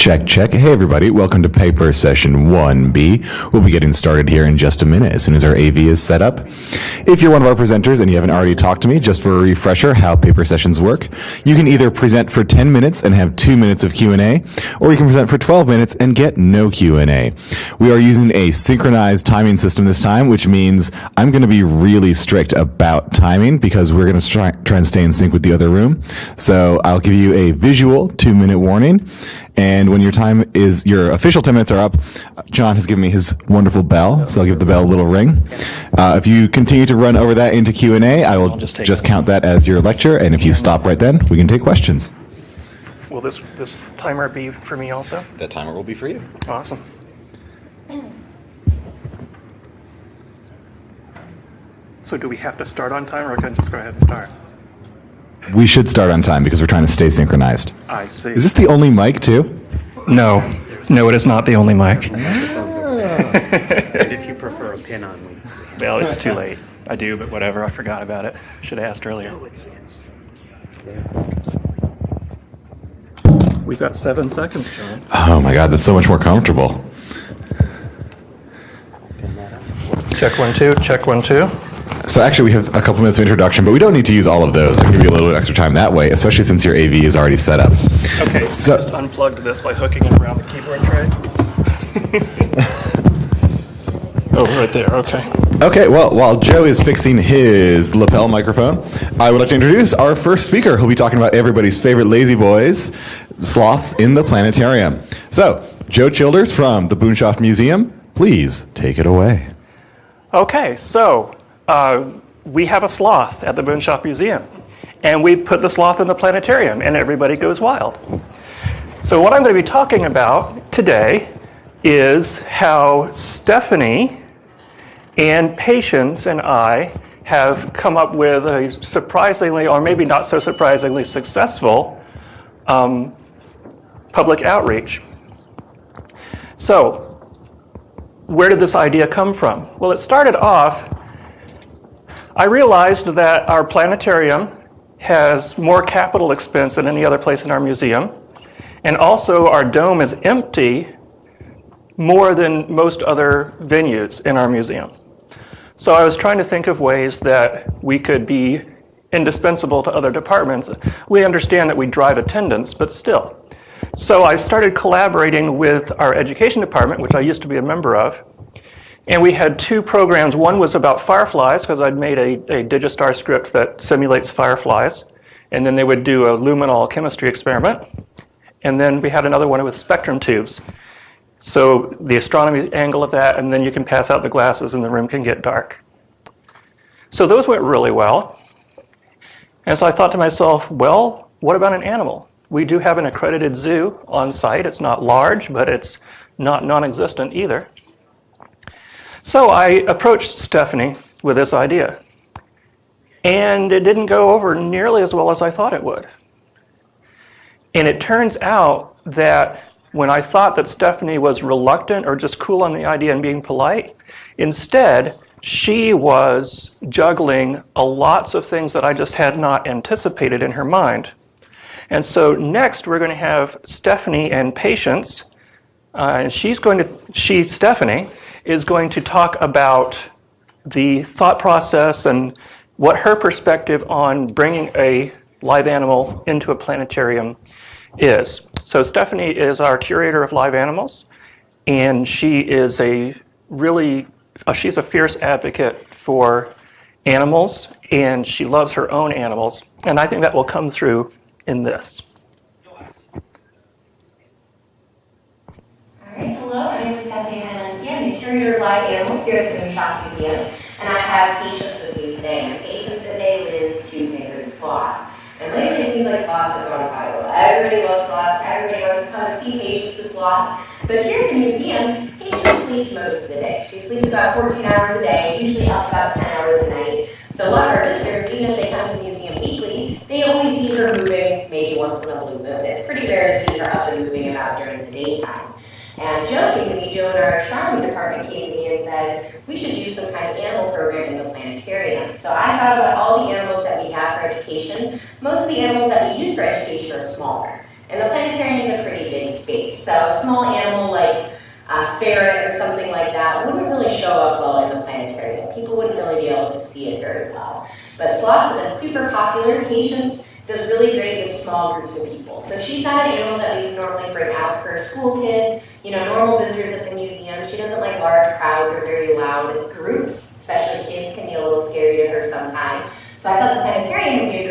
Check, check. Hey, everybody. Welcome to paper session 1B. We'll be getting started here in just a minute as soon as our AV is set up. If you're one of our presenters and you haven't already talked to me, just for a refresher how paper sessions work, you can either present for 10 minutes and have 2 minutes of Q&A, or you can present for 12 minutes and get no Q&A. We are using a synchronized timing system this time, which means I'm going to be really strict about timing because we're going to try and stay in sync with the other room. So I'll give you a visual 2-minute warning. And when your official 10 minutes are up, John has given me his wonderful bell, so I'll give the bell a little ring. If you continue to run over that into Q&A, I will just count that as your lecture, and if you stop right then, we can take questions. Will this timer be for me also? That timer will be for you. Awesome. So do we have to start on time, or can I just go ahead and start? We should start on time because we're trying to stay synchronized. I see. Is this the only mic, too? No, it is not the only mic. And if you prefer a pin on me. Well, it's too late. I do, but whatever. I forgot about it. Should have asked earlier. We've got 7 seconds, John. Oh my God, that's so much more comfortable. Check 1, 2. Check 1, 2. So actually, we have a couple minutes of introduction, but we don't need to use all of those. I'll give you a little bit extra time that way, especially since your AV is already set up. Okay, so just unplugged this by hooking it around the keyboard tray. Oh, right there, okay. Okay, well, while Joe is fixing his lapel microphone, I would like to introduce our first speaker, who'll be talking about everybody's favorite lazy boys, sloths in the planetarium. So, Joe Childers from the Boonshoft Museum, please take it away. Okay, so we have a sloth at the Boonshoft Museum, and we put the sloth in the planetarium, and everybody goes wild. So what I'm going to be talking about today is how Stephanie and Patience and I have come up with a surprisingly, or maybe not so surprisingly, successful public outreach. So, where did this idea come from? Well, it started off, I realized that our planetarium has more capital expense than any other place in our museum, and also our dome is empty more than most other venues in our museum. So I was trying to think of ways that we could be indispensable to other departments. We understand that we drive attendance, but still. So I started collaborating with our education department, which I used to be a member of, and we had 2 programs. One was about fireflies, because I'd made a Digistar script that simulates fireflies, and then they would do a luminol chemistry experiment. And then we had another one with spectrum tubes. So the astronomy angle of that, and then you can pass out the glasses and the room can get dark. So those went really well. And so I thought to myself, well, what about an animal? We do have an accredited zoo on site. It's not large, but it's not non-existent either. So I approached Stephanie with this idea. And it didn't go over nearly as well as I thought it would. And it turns out that when I thought that Stephanie was reluctant or just cool on the idea and being polite, instead, she was juggling lots of things that I just had not anticipated in her mind. And so next, we're going to have Stephanie and Patience. And Stephanie is going to talk about the thought process and what her perspective on bringing a live animal into a planetarium is. So Stephanie is our curator of live animals, and she is she's a fierce advocate for animals, and she loves her own animals, and I think that will come through in this. All right, hello, my name is Stephanie Hennessy. I'm the curator of live animals here at the Boonshoft Museum, and I have Patience with me today. And Patience is a Lynn's 2 favorite sloths. And lately it seems like sloths have gone viral. Everybody loves sloths, everybody wants to come and see Patience the sloth. But here at the museum, Patience sleeps most of the day. She sleeps about 14 hours a day, usually up about 10 hours a night. So a lot of our visitors, even if they come to the museum weekly, they only see her moving maybe once in a blue moon. It's pretty rare to see her up and moving about during the daytime. And jokingly, Joe in our astronomy department came to me and said, we should do some kind of animal program in the planetarium. So I thought about all the animals that we have for education. Most of the animals that we use for education are smaller. And the planetarium is a pretty big space, so a small animal like a ferret or something like that wouldn't really show up well in the planetarium. People wouldn't really be able to see it very well. But sloths have been super popular. Patience does really great with small groups of people. So she's not an animal that we can normally bring out for school kids, normal visitors at the museum. She doesn't like large crowds or very loud groups, especially kids can be a little scary to her sometimes. So I thought the planetarium would be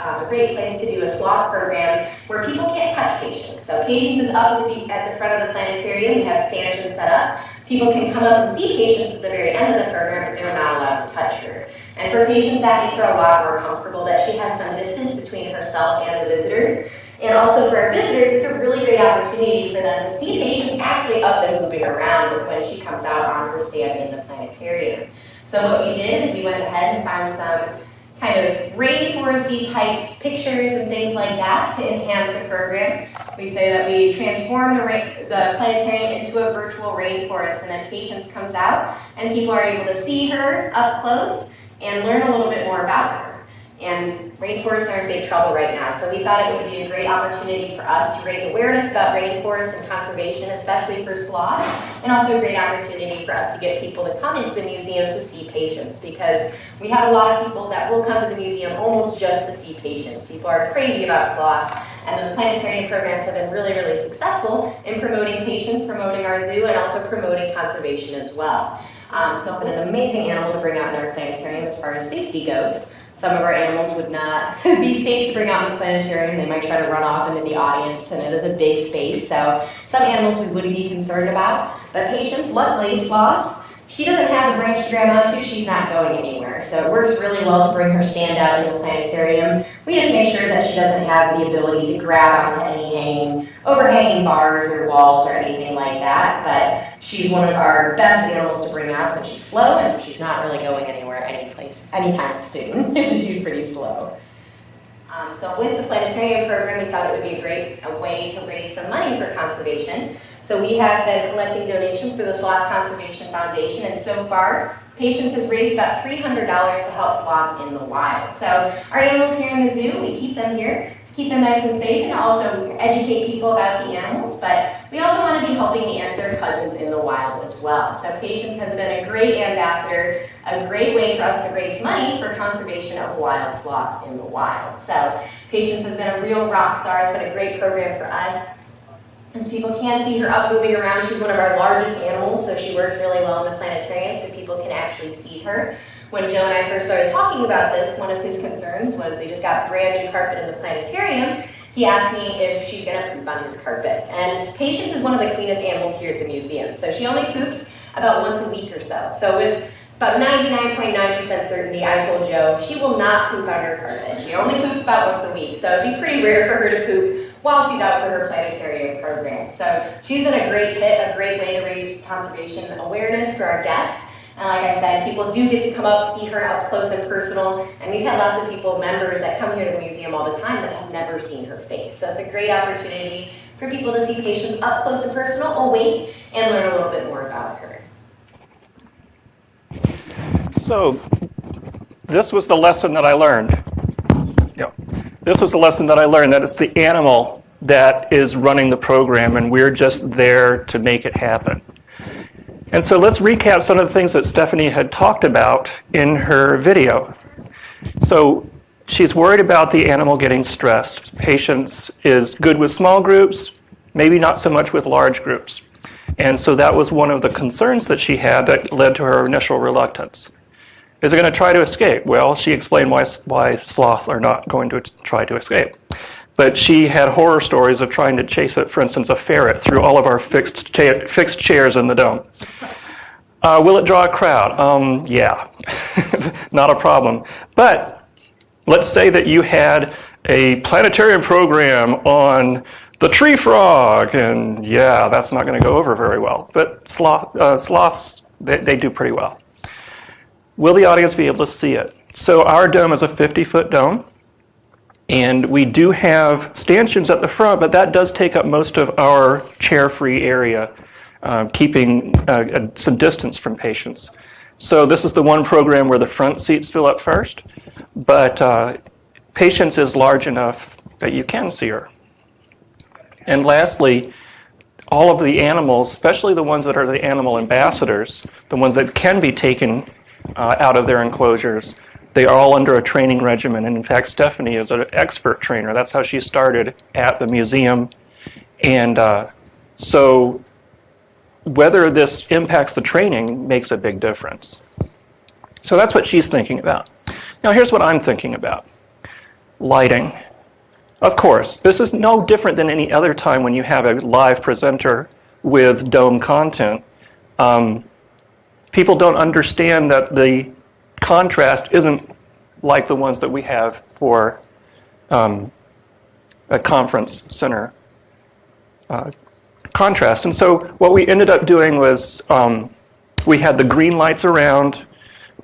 a great place to do a sloth program where people can't touch Patience. So Patience is up at the front of the planetarium. We have stanchions set up. People can come up and see Patience at the very end of the program, but they're not allowed to touch her. And for Patience, that makes her a lot more comfortable that she has some distance between herself and the visitors. And also for our visitors, it's a really great opportunity for them to see Patience actually up and moving around when she comes out on her stand in the planetarium. So what we did is we went ahead and found some kind of rainforesty type pictures and things like that to enhance the program. We say that we transform the planetarium into a virtual rainforest, and then Patience comes out and people are able to see her up close and learn a little bit more about her. And rainforests are in big trouble right now, so we thought it would be a great opportunity for us to raise awareness about rainforests and conservation, especially for sloths, and also a great opportunity for us to get people to come into the museum to see Patience, because we have a lot of people that will come to the museum almost just to see Patience. People are crazy about sloths, and those planetarium programs have been really, really successful in promoting Patience, promoting our zoo, and also promoting conservation as well. So it's been an amazing animal to bring out in our planetarium as far as safety goes. Some of our animals would not be safe to bring out in the planetarium. They might try to run off into the audience, and it is a big space, so some animals we wouldn't be concerned about. But Patience, luckily, sloths, she doesn't have a branch to grab onto. She's not going anywhere, so it works really well to bring her stand out in the planetarium. We just make sure that she doesn't have the ability to grab onto any overhanging bars or walls or anything like that, but she's one of our best animals to bring out, so she's slow and she's not really going anywhere anytime soon. She's pretty slow. So with the planetarium program, we thought it would be a way to raise some money for conservation. So we have been collecting donations for the Sloth Conservation Foundation, and so far, Patience has raised about $300 to help sloths in the wild. So our animals here in the zoo, we keep them here to keep them nice and safe and also educate people about the animals, but we also want to be helping their cousins in the wild as well. So Patience has been a great ambassador, a great way for us to raise money for conservation of wild sloths in the wild. So Patience has been a real rock star. It's been a great program for us. As people can see her up moving around, she's one of our largest animals, so she works really well in the planetarium so people can actually see her. When Joe and I first started talking about this, one of his concerns was they just got brand new carpet in the planetarium. He asked me if she's going to poop on his carpet. And Patience is one of the cleanest animals here at the museum, so she only poops about once a week or so. So with about 99.9% certainty, I told Joe, she will not poop on her carpet. She only poops about once a week, so it'd be pretty rare for her to poop while she's out for her planetarium program. So she's been a great hit, a great way to raise conservation awareness for our guests. And like I said, people do get to come up, see her up close and personal, and we've had lots of people, members that come here to the museum all the time that have never seen her face. So it's a great opportunity for people to see Patience up close and personal, awake, and learn a little bit more about her. So this was the lesson that I learned. This was the lesson that I learned, that it's the animal that is running the program, and we're just there to make it happen. And so let's recap some of the things that Stephanie had talked about in her video. So she's worried about the animal getting stressed. Patience is good with small groups, maybe not so much with large groups. And so that was one of the concerns that she had that led to her initial reluctance. Is it going to try to escape? Well, she explained why sloths are not going to try to escape. But she had horror stories of trying to chase it, for instance, a ferret through all of our fixed chairs in the dome. Will it draw a crowd? Yeah, not a problem. But let's say that you had a planetarium program on the tree frog, and yeah, that's not going to go over very well. But sloths, they do pretty well. Will the audience be able to see it? So our dome is a 50-foot dome, and we do have stanchions at the front, but that does take up most of our chair-free area, keeping some distance from patients. So this is the one program where the front seats fill up first, but Patience is large enough that you can see her. And lastly, all of the animals, especially the ones that are the animal ambassadors, the ones that can be taken out of their enclosures, they are all under a training regimen. And in fact, Stephanie is an expert trainer. That's how she started at the museum. And so whether this impacts the training makes a big difference. So that's what she's thinking about. Now here's what I'm thinking about. Lighting. Of course, this is no different than any other time when you have a live presenter with dome content. People don't understand that the contrast isn't like the ones that we have for a conference center contrast. And so what we ended up doing was we had the green lights around,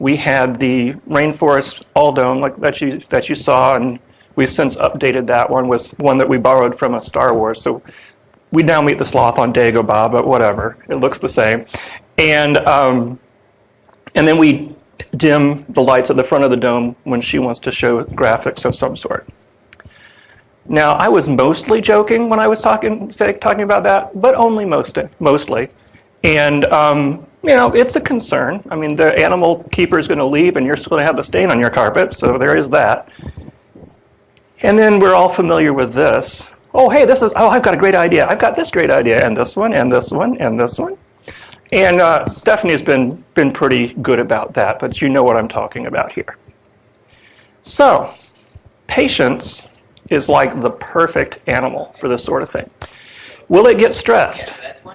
we had the rainforest all dome like that you saw, and we've since updated that one with one that we borrowed from a Star Wars. So we now meet the sloth on Dagobah, but whatever, it looks the same. And then we dim the lights at the front of the dome when she wants to show graphics of some sort. Now, I was mostly joking when I was talking about that, but only mostly. And, it's a concern. I mean, the animal keeper is going to leave and you're still going to have the stain on your carpet, so there is that. And then we're all familiar with this. Oh, hey, I've got a great idea. I've got this great idea, and this one, and this one, and this one. And Stephanie's been pretty good about that, but you know what I'm talking about here. So, patience is like the perfect animal for this sort of thing. Will it get stressed?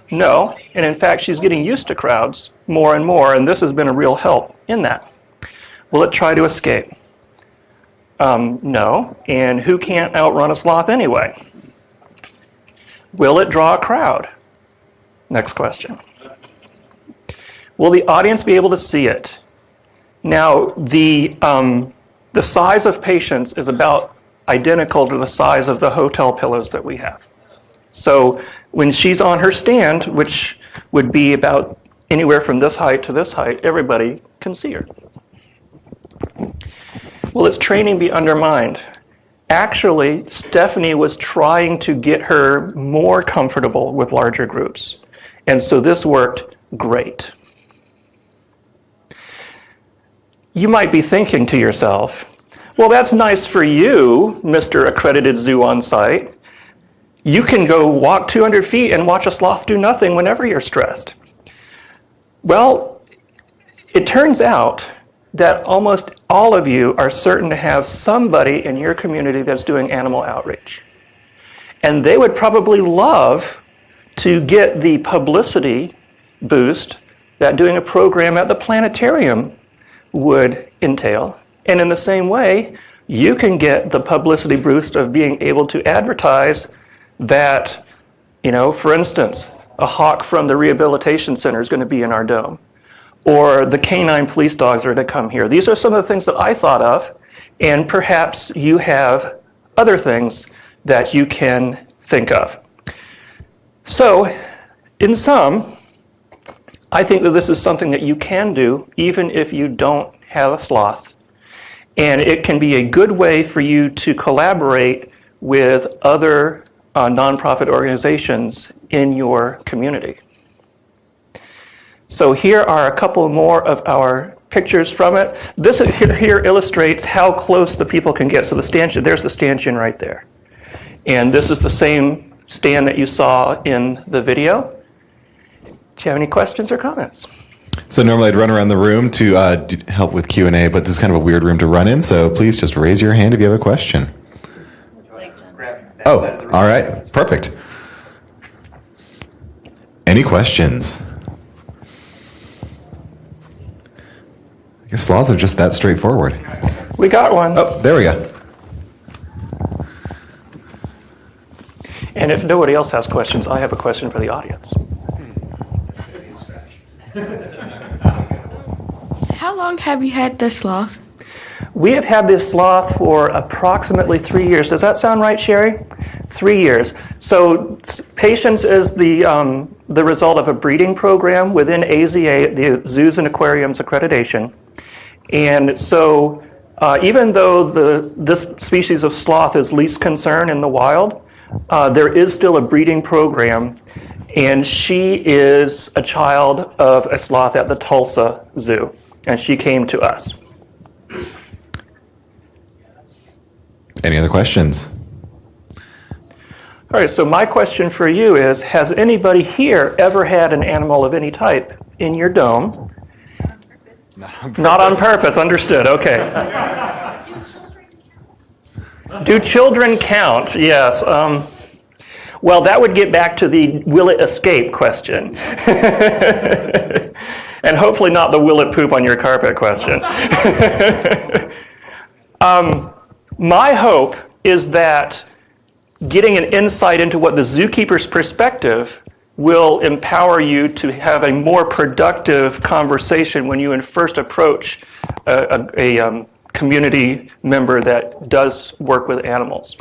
No, and in fact, she's getting used to crowds more and more, and this has been a real help in that. Will it try to escape? No, and who can't outrun a sloth anyway? Will it draw a crowd? Next question. Will the audience be able to see it? Now, the size of patience is about identical to the size of the hotel pillows that we have. So when she's on her stand, which would be about anywhere from this height to this height, everybody can see her. Will its training be undermined? Actually, Stephanie was trying to get her more comfortable with larger groups. And so this worked great. You might be thinking to yourself, well, that's nice for you, Mr. Accredited Zoo on Site. You can go walk 200 feet and watch a sloth do nothing whenever you're stressed. Well, it turns out that almost all of you are certain to have somebody in your community that's doing animal outreach. And they would probably love to get the publicity boost that doing a program at the planetarium would entail. And in the same way, you can get the publicity boost of being able to advertise that, for instance, a hawk from the rehabilitation center is going to be in our dome, or the canine police dogs are to come here. These are some of the things that I thought of, and perhaps you have other things that you can think of. So, in sum, I think that this is something that you can do even if you don't have a sloth. And it can be a good way for you to collaborate with other nonprofit organizations in your community. So here are a couple more of our pictures from it. This here illustrates how close the people can get. So the stanchion, there's the stanchion right there. And this is the same stand that you saw in the video. Do you have any questions or comments? So normally I'd run around the room to help with Q&A, but this is kind of a weird room to run in, so please just raise your hand if you have a question. Oh, all right. Perfect. Any questions? I guess sloths are just that straightforward. We got one. Oh, there we go. And if nobody else has questions, I have a question for the audience. How long have you had this sloth? We have had this sloth for approximately 3 years. Does that sound right, Sherry? 3 years. So Patience is the result of a breeding program within AZA, the Zoos and Aquariums Accreditation. And so even though this species of sloth is least concern in the wild, There is still a breeding program, and she is a child of a sloth at the Tulsa Zoo, and she came to us. Any other questions? All right, so my question for you is, has anybody here ever had an animal of any type in your dome? Not on purpose, understood, okay. Do children count? Yes. Well, that would get back to the will it escape question. And hopefully not the will it poop on your carpet question. My hope is that getting an insight into what the zookeeper's perspective will empower you to have a more productive conversation when you first approach a community member that does work with animals.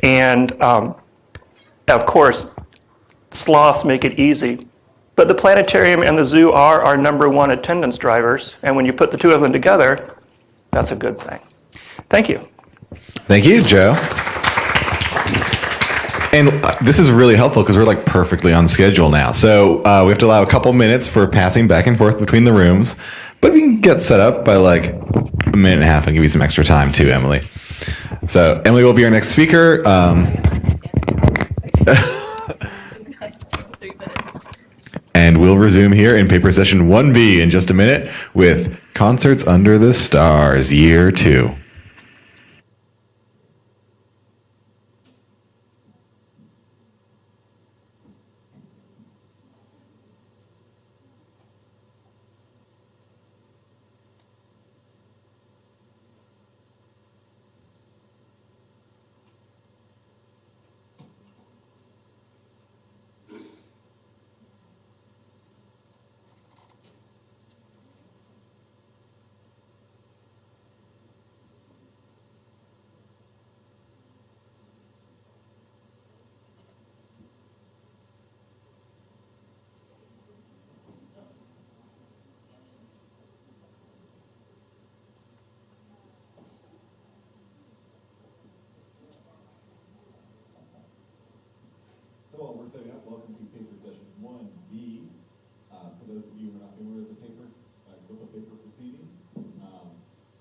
And of course, sloths make it easy, but the planetarium and the zoo are our #1 attendance drivers, and when you put the two of them together, that's a good thing. Thank you. Thank you, Joe. And this is really helpful because we're like perfectly on schedule now. So we have to allow a couple minutes for passing back and forth between the rooms, but we can get set up by like a minute and a half and give you some extra time too, Emily. So Emily will be our next speaker. And we'll resume here in paper session 1B in just a minute with Concerts Under the Stars, Year 2. While we're setting up, welcome to paper session 1B. For those of you who are not familiar with the paper, GLPA paper proceedings,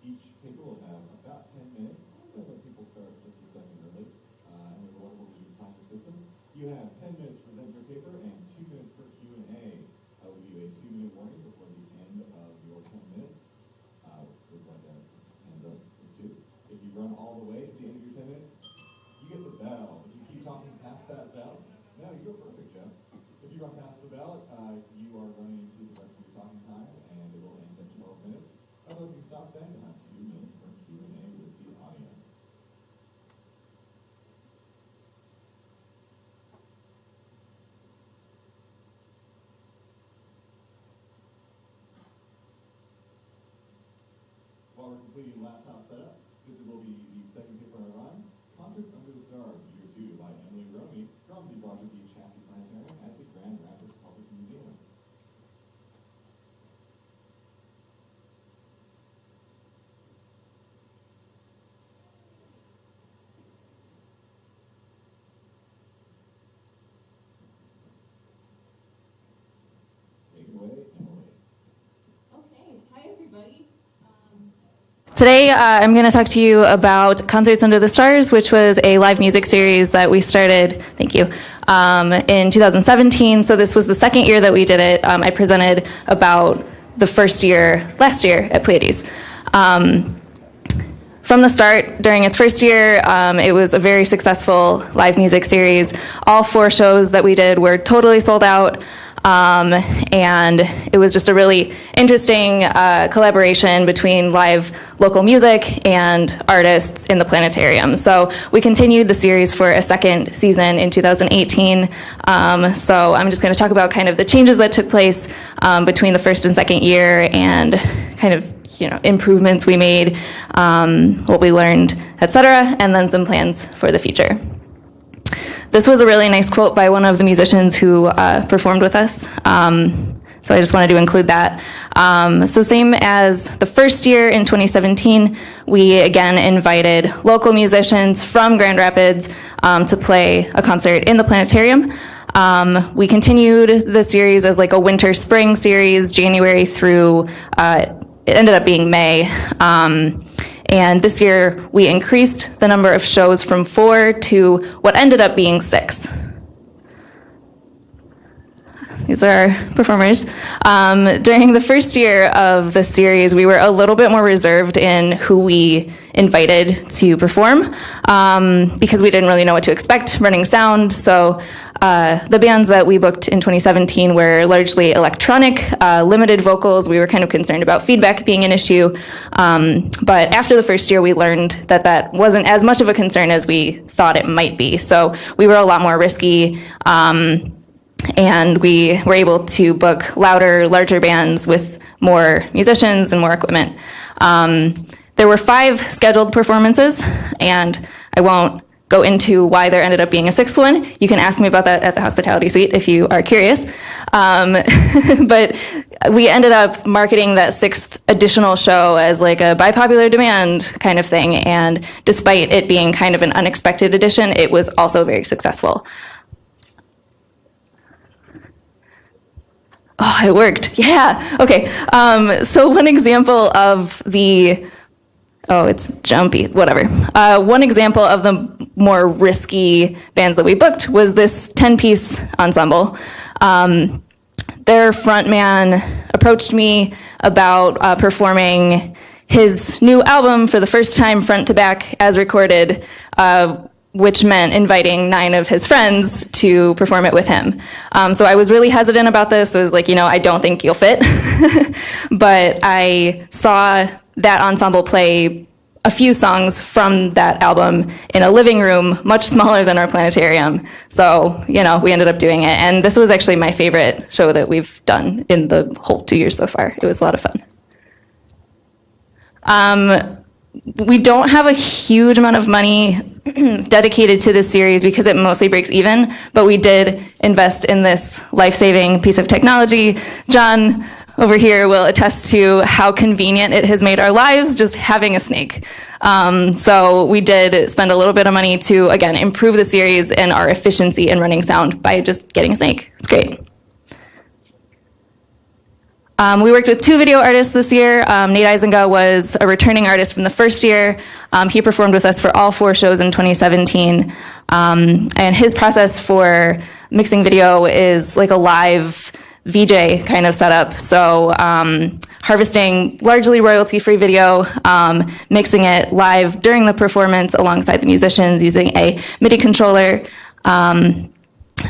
each paper will have about 10 minutes. I'm going to let people start just a second early. And we're wonderful to use the timer system. You have 10 minutes to present your paper and 2 minutes for Q&A. I will give you a 2-minute warning before the end of your 10 minutes. We'd like that hands up for 2. If you run all the way to the end of your 10 minutes, you get the bell. If you keep talking past that bell, no, you're perfect, Jeff. If you run past the bell, you are running into the rest of your talking time, and it will end at 12 minutes. Otherwise, if you stop then, you'll have 2 minutes for Q&A with the audience. While we're completing laptop setup, this will be the second paper I run, Concerts Under the Stars, Year 2 by Emily Roney from the Roger B. Chaffee Planetarium at the Grand Rapids Public Museum. Take it away, Emily. Okay, hi everybody. Today I'm going to talk to you about Concerts Under the Stars, which was a live music series that we started, thank you, in 2017. So this was the second year that we did it. I presented about the first year, last year at Pleiades. From the start, during its first year, it was a very successful live music series. All 4 shows that we did were totally sold out. And it was just a really interesting collaboration between live local music and artists in the planetarium. So we continued the series for a second season in 2018. So I'm just going to talk about kind of the changes that took place between the first and second year and kind of improvements we made, what we learned, etc., and then some plans for the future. This was a really nice quote by one of the musicians who performed with us. So I just wanted to include that. So same as the first year in 2017, we again invited local musicians from Grand Rapids to play a concert in the planetarium. We continued the series as like a winter-spring series, January through, it ended up being May. And this year, we increased the number of shows from 4 to what ended up being 6. These are our performers. During the first year of the series, we were a little bit more reserved in who we invited to perform because we didn't really know what to expect running sound. So the bands that we booked in 2017 were largely electronic, limited vocals. We were kind of concerned about feedback being an issue. But after the first year, we learned that that wasn't as much of a concern as we thought it might be. So we were a lot more risky. And we were able to book louder, larger bands with more musicians and more equipment. There were 5 scheduled performances, and I won't go into why there ended up being a 6th one. You can ask me about that at the hospitality suite if you are curious. But we ended up marketing that 6th additional show as like a by popular demand kind of thing, and despite it being kind of an unexpected addition, it was also very successful. Oh, it worked. Yeah. Okay. So one example of the, it's jumpy, whatever. One example of the more risky bands that we booked was this 10-piece ensemble. Their frontman approached me about performing his new album for the first time front to back as recorded, which meant inviting 9 of his friends to perform it with him. So I was really hesitant about this. I was like, I don't think you'll fit. But I saw that ensemble play a few songs from that album in a living room, much smaller than our planetarium. So, we ended up doing it. And this was actually my favorite show that we've done in the whole 2 years so far. It was a lot of fun. We don't have a huge amount of money dedicated to this series because it mostly breaks even, but we did invest in this life-saving piece of technology. John over here will attest to how convenient it has made our lives just having a snake. So we did spend a little bit of money to, again, improve the series and our efficiency in running sound by just getting a snake. It's great. We worked with 2 video artists this year. Nate Eisenga was a returning artist from the first year. He performed with us for all 4 shows in 2017. And his process for mixing video is like a live VJ kind of setup. So harvesting largely royalty-free video, mixing it live during the performance alongside the musicians using a MIDI controller. And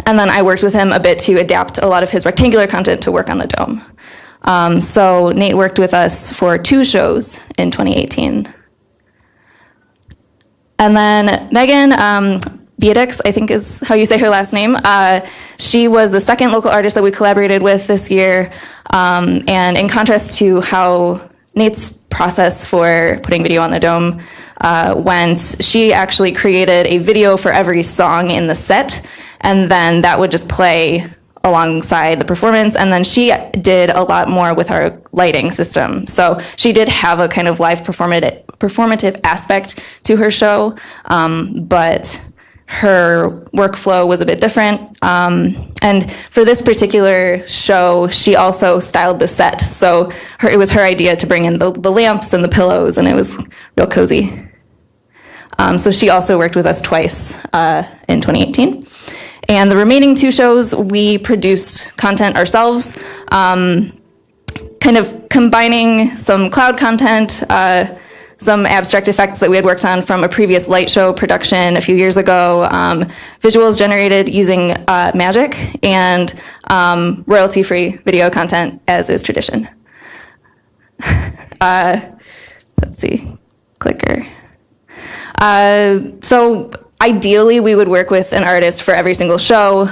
then I worked with him a bit to adapt a lot of his rectangular content to work on the dome. So Nate worked with us for 2 shows in 2018. And then Megan Beatrix, I think is how you say her last name. She was the second local artist that we collaborated with this year. And in contrast to how Nate's process for putting video on the dome went, she actually created a video for every song in the set, and then that would just play alongside the performance, and then she did a lot more with our lighting system. So she did have a kind of live performative aspect to her show, but her workflow was a bit different. And for this particular show, she also styled the set. So it was her idea to bring in the lamps and the pillows, and it was real cozy. So she also worked with us twice in 2018. And the remaining 2 shows, we produced content ourselves, kind of combining some cloud content, some abstract effects that we had worked on from a previous light show production a few years ago, visuals generated using Magic, and royalty-free video content, as is tradition. Let's see, clicker. So ideally, we would work with an artist for every single show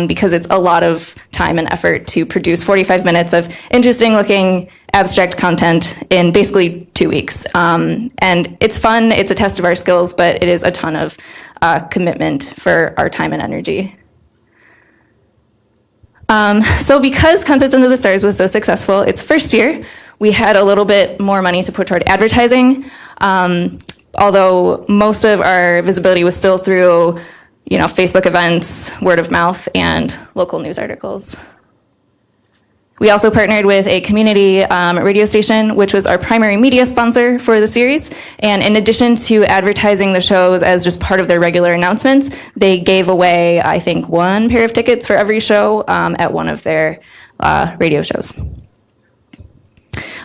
because it's a lot of time and effort to produce 45 minutes of interesting-looking abstract content in basically 2 weeks. And it's fun, it's a test of our skills, but it is a ton of commitment for our time and energy. So because Concerts Under the Stars was so successful its first year, we had a little bit more money to put toward advertising, although most of our visibility was still through, Facebook events, word of mouth, and local news articles. We also partnered with a community radio station, which was our primary media sponsor for the series. And in addition to advertising the shows as just part of their regular announcements, they gave away, I think, 1 pair of tickets for every show at one of their radio shows.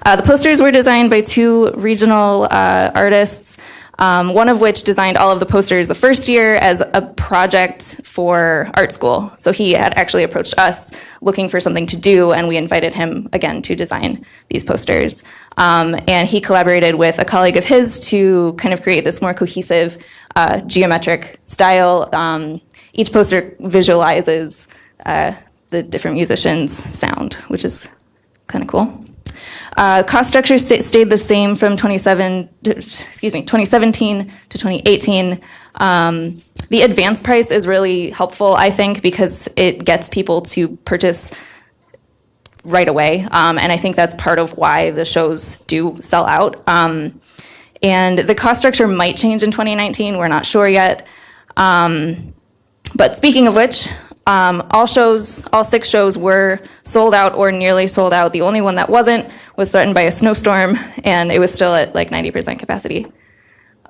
The posters were designed by 2 regional artists, one of which designed all of the posters the first year as a project for art school. So he had actually approached us looking for something to do, and we invited him again to design these posters. And he collaborated with a colleague of his to kind of create this more cohesive geometric style. Each poster visualizes the different musicians' sound, which is kind of cool. Cost structure stayed the same from 2017 to 2018. The advance price is really helpful, I think, because it gets people to purchase right away. And I think that's part of why the shows do sell out. And the cost structure might change in 2019. We're not sure yet. But speaking of which, all 6 shows were sold out or nearly sold out. The only one that wasn't was threatened by a snowstorm, and it was still at like 90% capacity.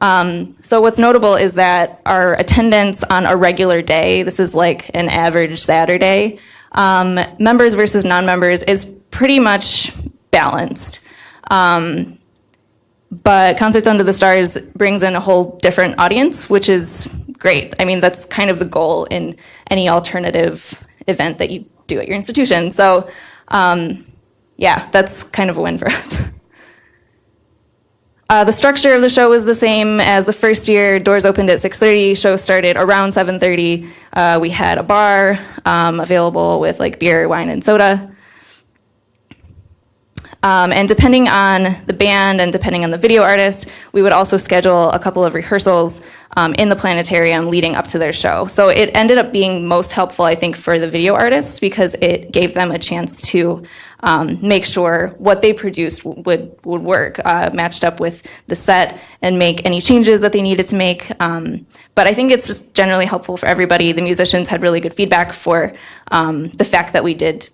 So what's notable is that our attendance on a regular day, this is like an average Saturday, members versus non-members is pretty much balanced. But Concerts Under the Stars brings in a whole different audience, which is great. I mean, that's kind of the goal in any alternative event that you do at your institution. So, yeah, that's kind of a win for us. The structure of the show was the same as the first year. Doors opened at 6:30. Show started around 7:30. We had a bar available with like beer, wine, and soda. And depending on the band and depending on the video artist, we would also schedule a couple of rehearsals in the planetarium leading up to their show. So it ended up being most helpful, I think, for the video artists because it gave them a chance to make sure what they produced would work, matched up with the set and make any changes that they needed to make. But I think it's just generally helpful for everybody. The musicians had really good feedback for the fact that we did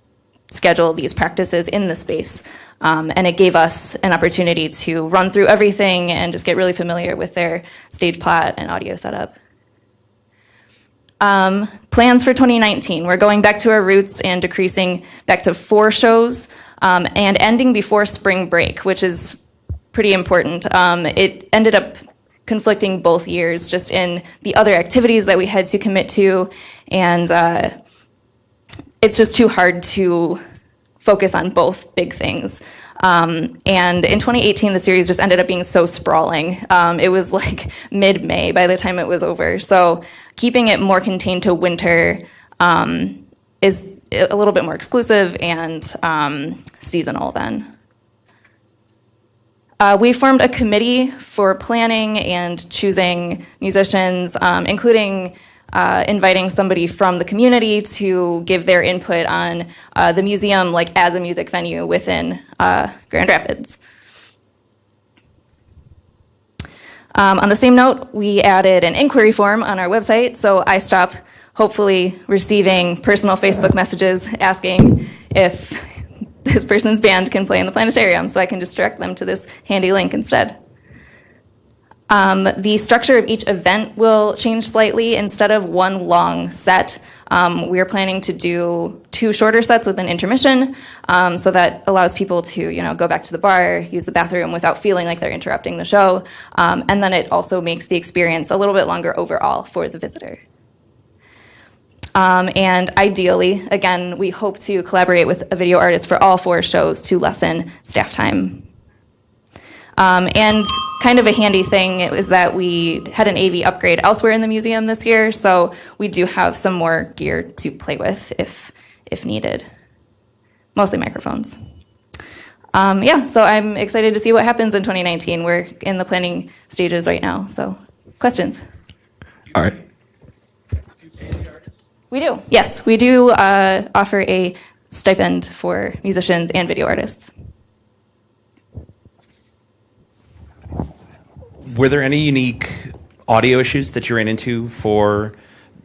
schedule these practices in the space. And it gave us an opportunity to run through everything and just get really familiar with their stage plot and audio setup. Plans for 2019. We're going back to our roots and decreasing back to 4 shows and ending before spring break, which is pretty important. It ended up conflicting both years just in the other activities that we had to commit to, and it's just too hard to focus on both big things. And in 2018, the series just ended up being so sprawling. It was like mid-May by the time it was over. So keeping it more contained to winter is a little bit more exclusive and seasonal then. We formed a committee for planning and choosing musicians, including inviting somebody from the community to give their input on the museum, like as a music venue within Grand Rapids. On the same note, we added an inquiry form on our website, so I stop hopefully receiving personal Facebook messages asking if this person's band can play in the planetarium, so I can just direct them to this handy link instead. The structure of each event will change slightly. Instead of one long set, we are planning to do 2 shorter sets with an intermission, so that allows people to, go back to the bar, use the bathroom without feeling like they're interrupting the show. And then it also makes the experience a little bit longer overall for the visitor. And ideally, again, we hope to collaborate with a video artist for all 4 shows to lessen staff time. And kind of a handy thing is that we had an AV upgrade elsewhere in the museum this year, so we do have some more gear to play with if needed. Mostly microphones. So I'm excited to see what happens in 2019. We're in the planning stages right now, so questions? All right. We do. Yes, we do offer a stipend for musicians and video artists. Were there any unique audio issues that you ran into for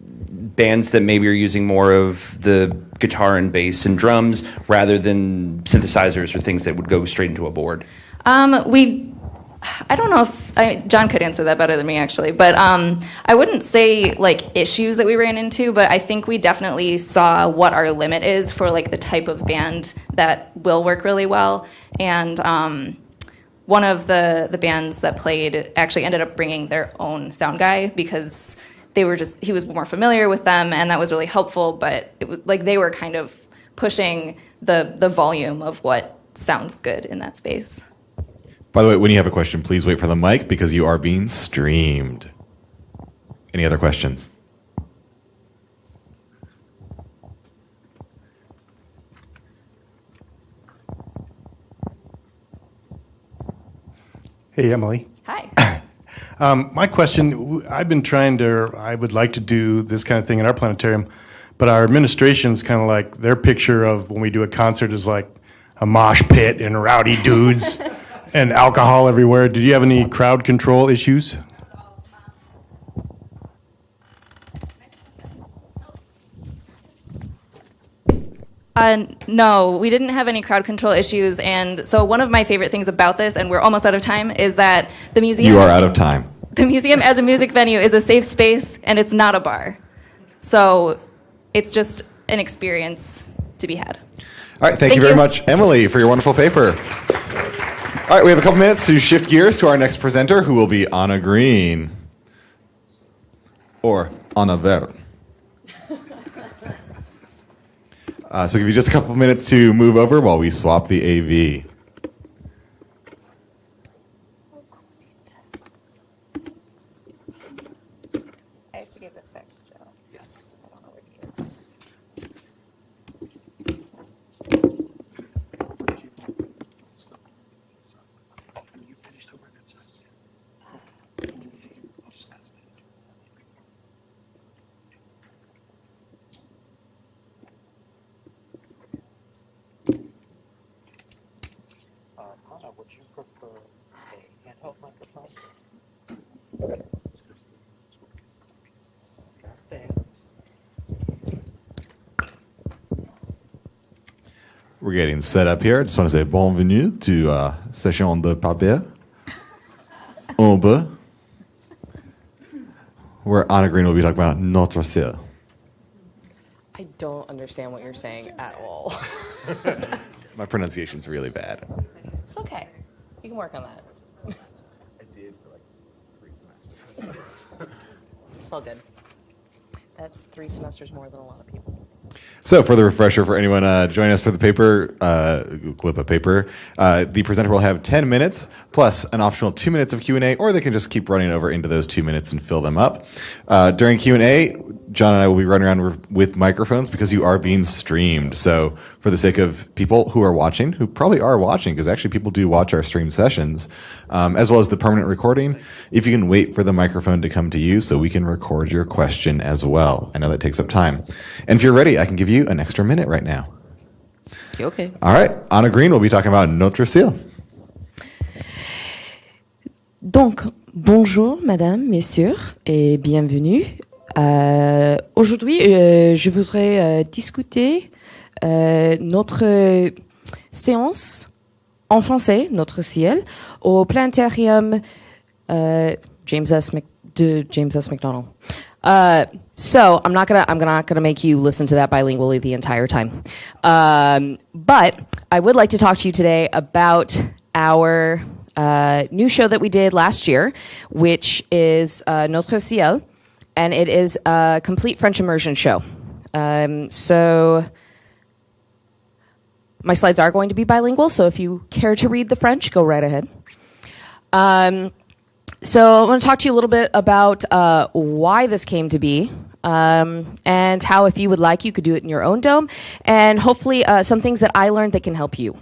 bands that maybe are using more of the guitar and bass and drums rather than synthesizers or things that would go straight into a board? I don't know if John could answer that better than me, actually, but I wouldn't say like issues that we ran into, but I think we definitely saw what our limit is for like the type of band that will work really well. And one of the bands that played actually ended up bringing their own sound guy because he was more familiar with them, and that was really helpful. But it was like they were kind of pushing the volume of what sounds good in that space. By the way, when you have a question, please wait for the mic because you are being streamed. Any other questions? Hey, Emily. Hi. My question, I would like to do this kind of thing in our planetarium, but our administration's kind of like, their picture of when we do a concert is like a mosh pit and rowdy dudes and alcohol everywhere. Did you have any crowd control issues? No, we didn't have any crowd control issues. And so one of my favorite things about this, and we're almost out of time, is that the museum... You are out of time. The museum as a music venue is a safe space, and it's not a bar. So it's just an experience to be had. All right, thank you very much, Emily, for your wonderful paper. All right, we have a couple minutes to shift gears to our next presenter, who will be Anna Green. Or Anna Ver. So give you just a couple minutes to move over while we swap the AV. I have to give this back to Joe. Yes. I don't know where he is. Anna, would you prefer a handheld microphone? We're getting set up here. I just want to say bienvenue to Session de Papier. En bas, where Anna Green will be talking about Notre Ciel. I don't understand what you're saying at all. My pronunciation's really bad. It's okay. You can work on that. I did for like 3 semesters. It's all good. That's 3 semesters more than a lot of people. So, for the refresher, for anyone joining us for the paper, GLPA paper, the presenter will have 10 minutes plus an optional 2 minutes of Q&A, or they can just keep running over into those 2 minutes and fill them up. During Q&A, John and I will be running around with microphones because you are being streamed. So, for the sake of people who are watching, who probably are watching, because actually people do watch our stream sessions, as well as the permanent recording, if you can wait for the microphone to come to you so we can record your question as well. I know that takes up time. And if you're ready, I can give you an extra minute right now. Okay. All right. Anna Green will be talking about Notre Ciel. Donc, bonjour, madame, messieurs, et bienvenue. Aujourd'hui, je voudrais discuter notre séance en français, Notre Ciel, au planétarium James S. McDonald. So I'm not gonna make you listen to that bilingually the entire time. But I would like to talk to you today about our new show that we did last year, which is Notre Ciel, and it is a complete French immersion show. So my slides are going to be bilingual, so if you care to read the French, go right ahead. So I want to talk to you a little bit about why this came to be, and how, if you would like, you could do it in your own dome, and hopefully some things that I learned that can help you.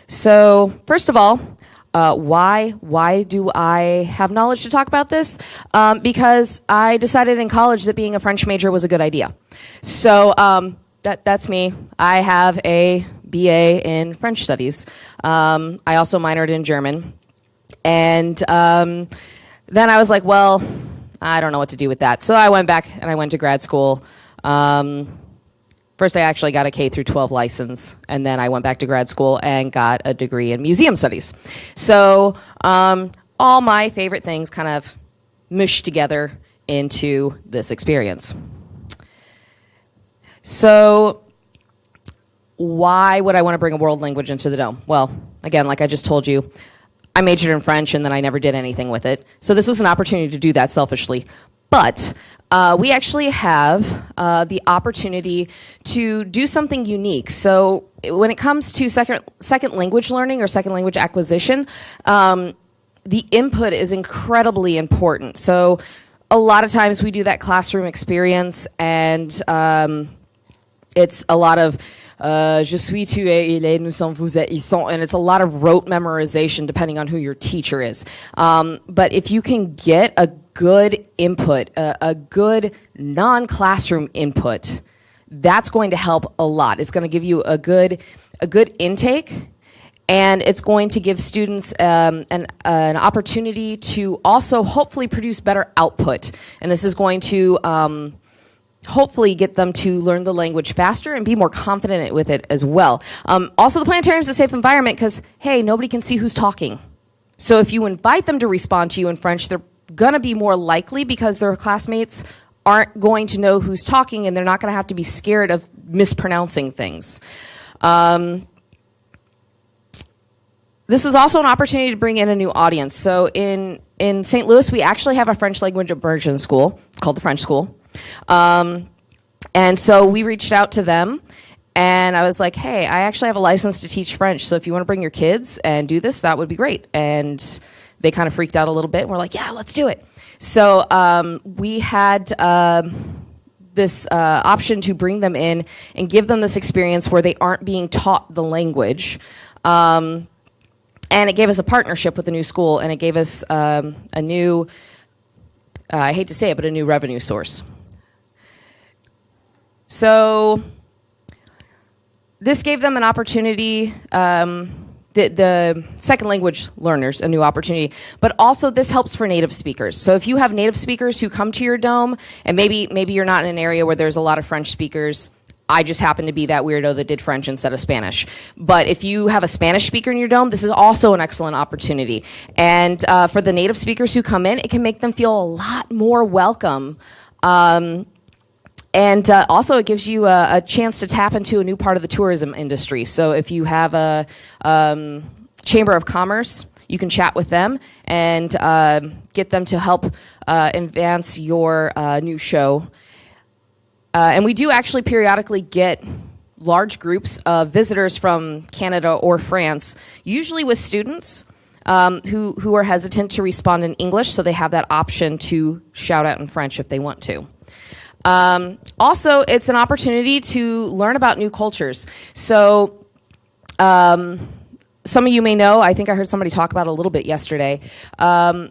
So first of all, Why? Why do I have knowledge to talk about this? Because I decided in college that being a French major was a good idea. So that's me. I have a BA in French studies. I also minored in German. And then I was like, well, I don't know what to do with that. So I went back and I went to grad school. First, I actually got a K through 12 license, and then I went back to grad school and got a degree in museum studies. So all my favorite things kind of mushed together into this experience. So why would I want to bring a world language into the Dome? Well, again, like I just told you, I majored in French and then I never did anything with it. So this was an opportunity to do that selfishly. But we actually have the opportunity to do something unique. So when it comes to second language learning or second language acquisition, the input is incredibly important. So a lot of times we do that classroom experience, and it's a lot of je suis, tu es, il est, nous sommes, vous êtes, ils sont, and it's a lot of rote memorization depending on who your teacher is. But if you can get a good input, a good non-classroom input, that's going to help a lot. It's going to give you a good intake, and it's going to give students an opportunity to also hopefully produce better output. And this is going to hopefully get them to learn the language faster and be more confident with it as well. Also, the planetarium is a safe environment because, hey, nobody can see who's talking. So if you invite them to respond to you in French, they're going to be more likely because their classmates aren't going to know who's talking, and they're not going to have to be scared of mispronouncing things. This is also an opportunity to bring in a new audience. So in St. Louis, we actually have a French language immersion school. It's called the French School. And so we reached out to them, and I was like, hey, I actually have a license to teach French, so if you want to bring your kids and do this, that would be great. And they kind of freaked out a little bit, and we're like, yeah, let's do it. So we had this option to bring them in and give them this experience where they aren't being taught the language. And it gave us a partnership with the new school, and it gave us a new, I hate to say it, but a new revenue source. So this gave them an opportunity, the second language learners, a new opportunity, but also this helps for native speakers. So if you have native speakers who come to your dome, and maybe you're not in an area where there's a lot of French speakers. I just happen to be that weirdo that did French instead of Spanish. But if you have a Spanish speaker in your dome, this is also an excellent opportunity. And for the native speakers who come in, it can make them feel a lot more welcome. And also it gives you a chance to tap into a new part of the tourism industry. So if you have a Chamber of Commerce, you can chat with them and get them to help advance your new show. And we do actually periodically get large groups of visitors from Canada or France, usually with students who are hesitant to respond in English, so they have that option to shout out in French if they want to. Also, it's an opportunity to learn about new cultures. So some of you may know, I think I heard somebody talk about it a little bit yesterday.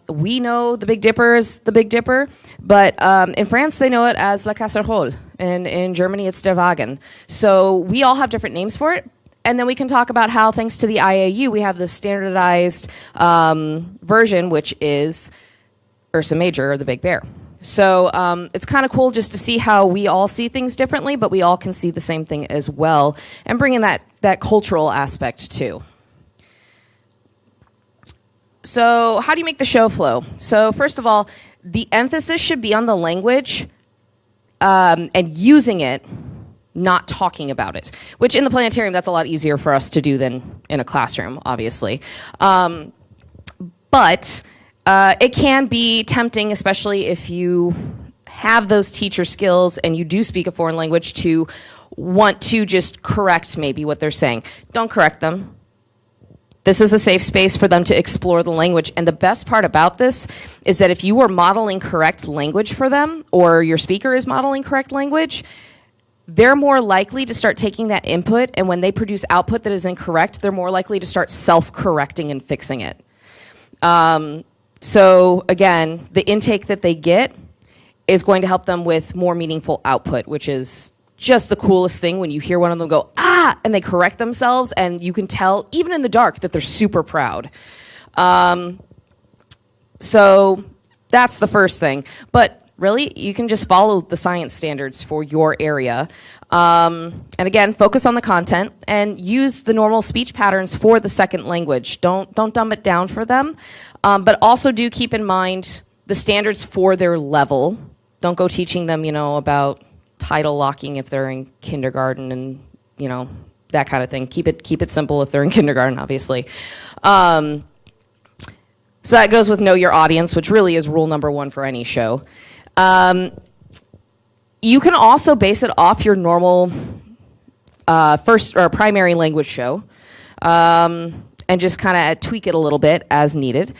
We know the Big Dipper is the Big Dipper, but in France they know it as La Casserole, and in Germany it's Der Wagen. So we all have different names for it. And then we can talk about how, thanks to the IAU, we have the standardized version, which is Ursa Major, or the Big Bear. So it's kind of cool just to see how we all see things differently, but we all can see the same thing as well, and bring in that cultural aspect too. So how do you make the show flow? So first of all, the emphasis should be on the language and using it, not talking about it, which in the planetarium, that's a lot easier for us to do than in a classroom, obviously. But it can be tempting, especially if you have those teacher skills and you do speak a foreign language, to want to just correct maybe what they're saying. Don't correct them. This is a safe space for them to explore the language. And the best part about this is that if you are modeling correct language for them, or your speaker is modeling correct language, they're more likely to start taking that input, and when they produce output that is incorrect, they're more likely to start self-correcting and fixing it. So again, the intake that they get is going to help them with more meaningful output, which is just the coolest thing when you hear one of them go, ah, and they correct themselves, and you can tell, even in the dark, that they're super proud. So that's the first thing. But really, you can just follow the science standards for your area. And again, focus on the content and use the normal speech patterns for the second language. Don't dumb it down for them. But also do keep in mind the standards for their level. Don't go teaching them, about title locking if they're in kindergarten and, that kind of thing. Keep it simple if they're in kindergarten, obviously. So that goes with know your audience, which really is rule number 1 for any show. You can also base it off your normal first or primary language show, and just kind of tweak it a little bit as needed.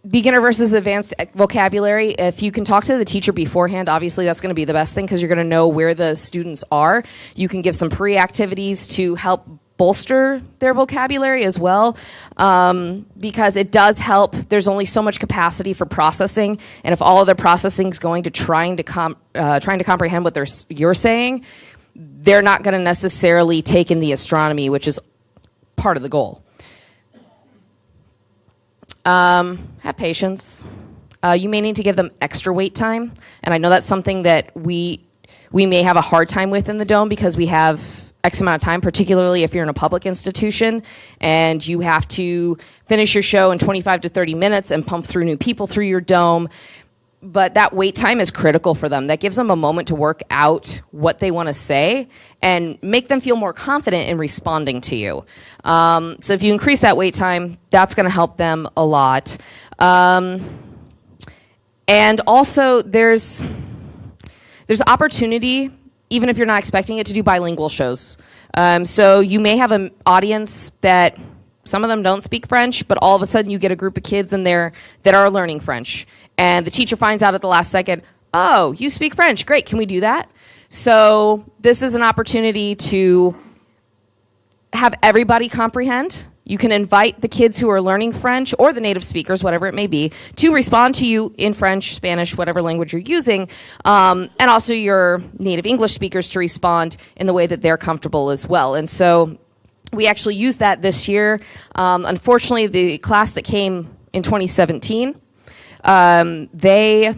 Beginner versus advanced vocabulary, if you can talk to the teacher beforehand, obviously that's going to be the best thing because you're going to know where the students are. You can give some pre-activities to help bolster their vocabulary as well, because it does help. There's only so much capacity for processing, and if all of their processing is going to trying to comprehend what you're saying, they're not going to necessarily take in the astronomy, which is part of the goal. Have patience. You may need to give them extra wait time, and I know that's something that we may have a hard time with in the Dome because we have X amount of time, particularly if you're in a public institution and you have to finish your show in 25 to 30 minutes and pump through new people through your Dome. But that wait time is critical for them. That gives them a moment to work out what they want to say and make them feel more confident in responding to you. So if you increase that wait time, that's going to help them a lot. And also there's opportunity, even if you're not expecting it, to do bilingual shows. So you may have an audience that some of them don't speak French, but all of a sudden you get a group of kids in there that are learning French. And the teacher finds out at the last second, oh, you speak French. Great, can we do that? So this is an opportunity to have everybody comprehend. You can invite the kids who are learning French or the native speakers, whatever it may be, to respond to you in French, Spanish, whatever language you're using, and also your native English speakers to respond in the way that they're comfortable as well. And so we actually used that this year. Unfortunately, the class that came in 2017, the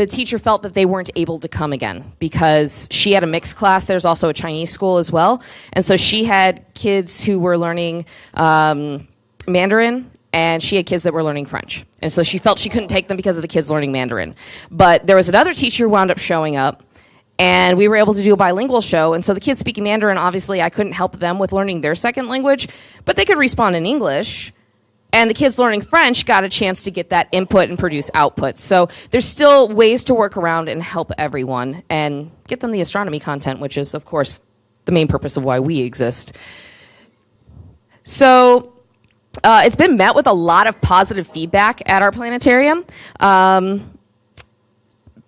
teacher felt that they weren't able to come again because she had a mixed class. There's also a Chinese school as well. And so she had kids who were learning Mandarin, and she had kids that were learning French. And so she felt she couldn't take them because of the kids learning Mandarin. But there was another teacher who wound up showing up, and we were able to do a bilingual show. And so the kids speaking Mandarin, obviously I couldn't help them with learning their second language, but they could respond in English. And the kids learning French got a chance to get that input and produce output. So there's still ways to work around and help everyone and get them the astronomy content, which is, of course, the main purpose of why we exist. So it's been met with a lot of positive feedback at our planetarium,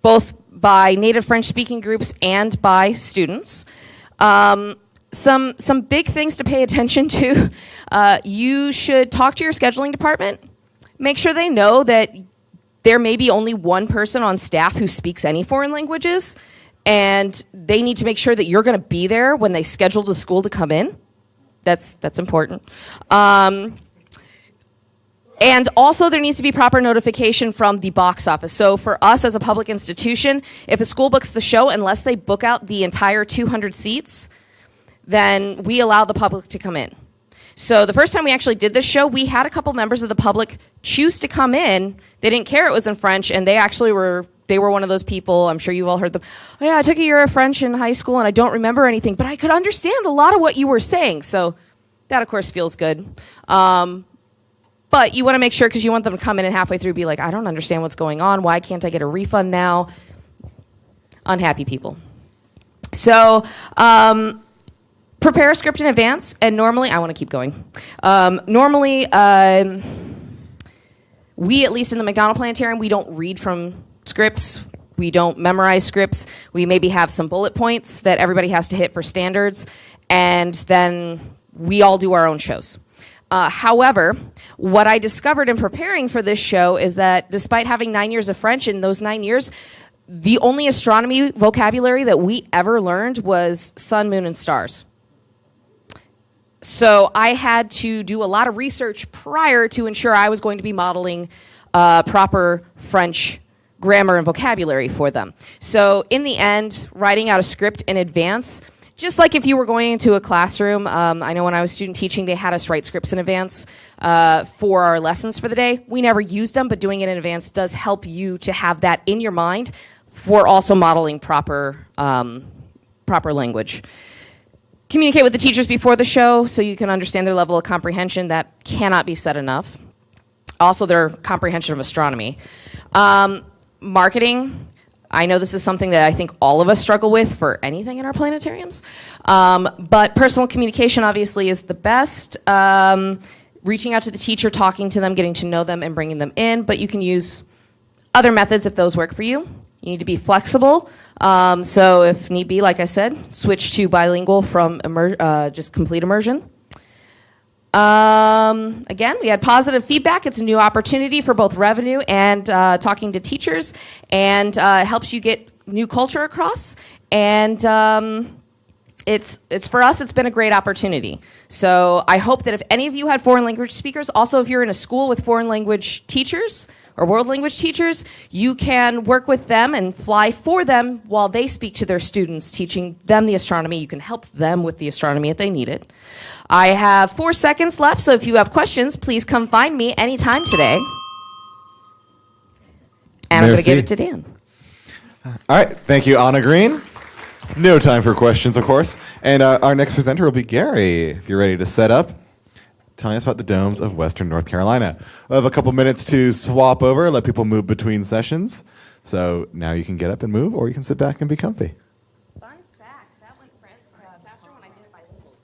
both by native French-speaking groups and by students. Some big things to pay attention to. You should talk to your scheduling department. Make sure they know that there may be only one person on staff who speaks any foreign languages, and they need to make sure that you're going to be there when they schedule the school to come in. That's important. And also there needs to be proper notification from the box office. So for us as a public institution, if a school books the show, unless they book out the entire 200 seats, then we allow the public to come in. So the first time we actually did this show, we had a couple members of the public choose to come in. They didn't care it was in French, and they actually were one of those people, I'm sure you've all heard them, oh yeah, I took a year of French in high school and I don't remember anything, but I could understand a lot of what you were saying. So that, of course, feels good. But you want to make sure, because you want them to come in and halfway through be like, I don't understand what's going on. Why can't I get a refund now? Unhappy people. So prepare a script in advance, and normally, I want to keep going. Normally, we, at least in the McDonald Planetarium, we don't read from scripts. We don't memorize scripts. We maybe have some bullet points that everybody has to hit for standards, and then we all do our own shows. However, what I discovered in preparing for this show is that despite having 9 years of French, in those 9 years, the only astronomy vocabulary that we ever learned was sun, moon, and stars. So I had to do a lot of research prior to ensure I was going to be modeling proper French grammar and vocabulary for them. So in the end, writing out a script in advance, just like if you were going into a classroom, I know when I was student teaching, they had us write scripts in advance for our lessons for the day. We never used them, but doing it in advance does help you to have that in your mind for also modeling proper language. Communicate with the teachers before the show so you can understand their level of comprehension. That cannot be said enough. Also, their comprehension of astronomy. Marketing. I know this is something that I think all of us struggle with for anything in our planetariums. But personal communication obviously is the best. Reaching out to the teacher, talking to them, getting to know them, and bringing them in. But you can use other methods if those work for you. You need to be flexible. So if need be, like I said, switch to bilingual from just complete immersion. Again, we had positive feedback. It's a new opportunity for both revenue and talking to teachers, and helps you get new culture across. And it's for us, it's been a great opportunity. So I hope that if any of you had foreign language speakers, also if you're in a school with foreign language teachers or world language teachers, you can work with them and fly for them while they speak to their students, teaching them the astronomy. You can help them with the astronomy if they need it. I have 4 seconds left, so if you have questions, please come find me anytime today. And I'm going to give it to Dan. All right. Thank you, Anna Green. No time for questions, of course. And our next presenter will be Gary. If you're ready to set up, telling us about the domes of Western North Carolina. We'll have a couple minutes to swap over, let people move between sessions. So now you can get up and move, or you can sit back and be comfy. Fun facts. That went faster when I did it by default.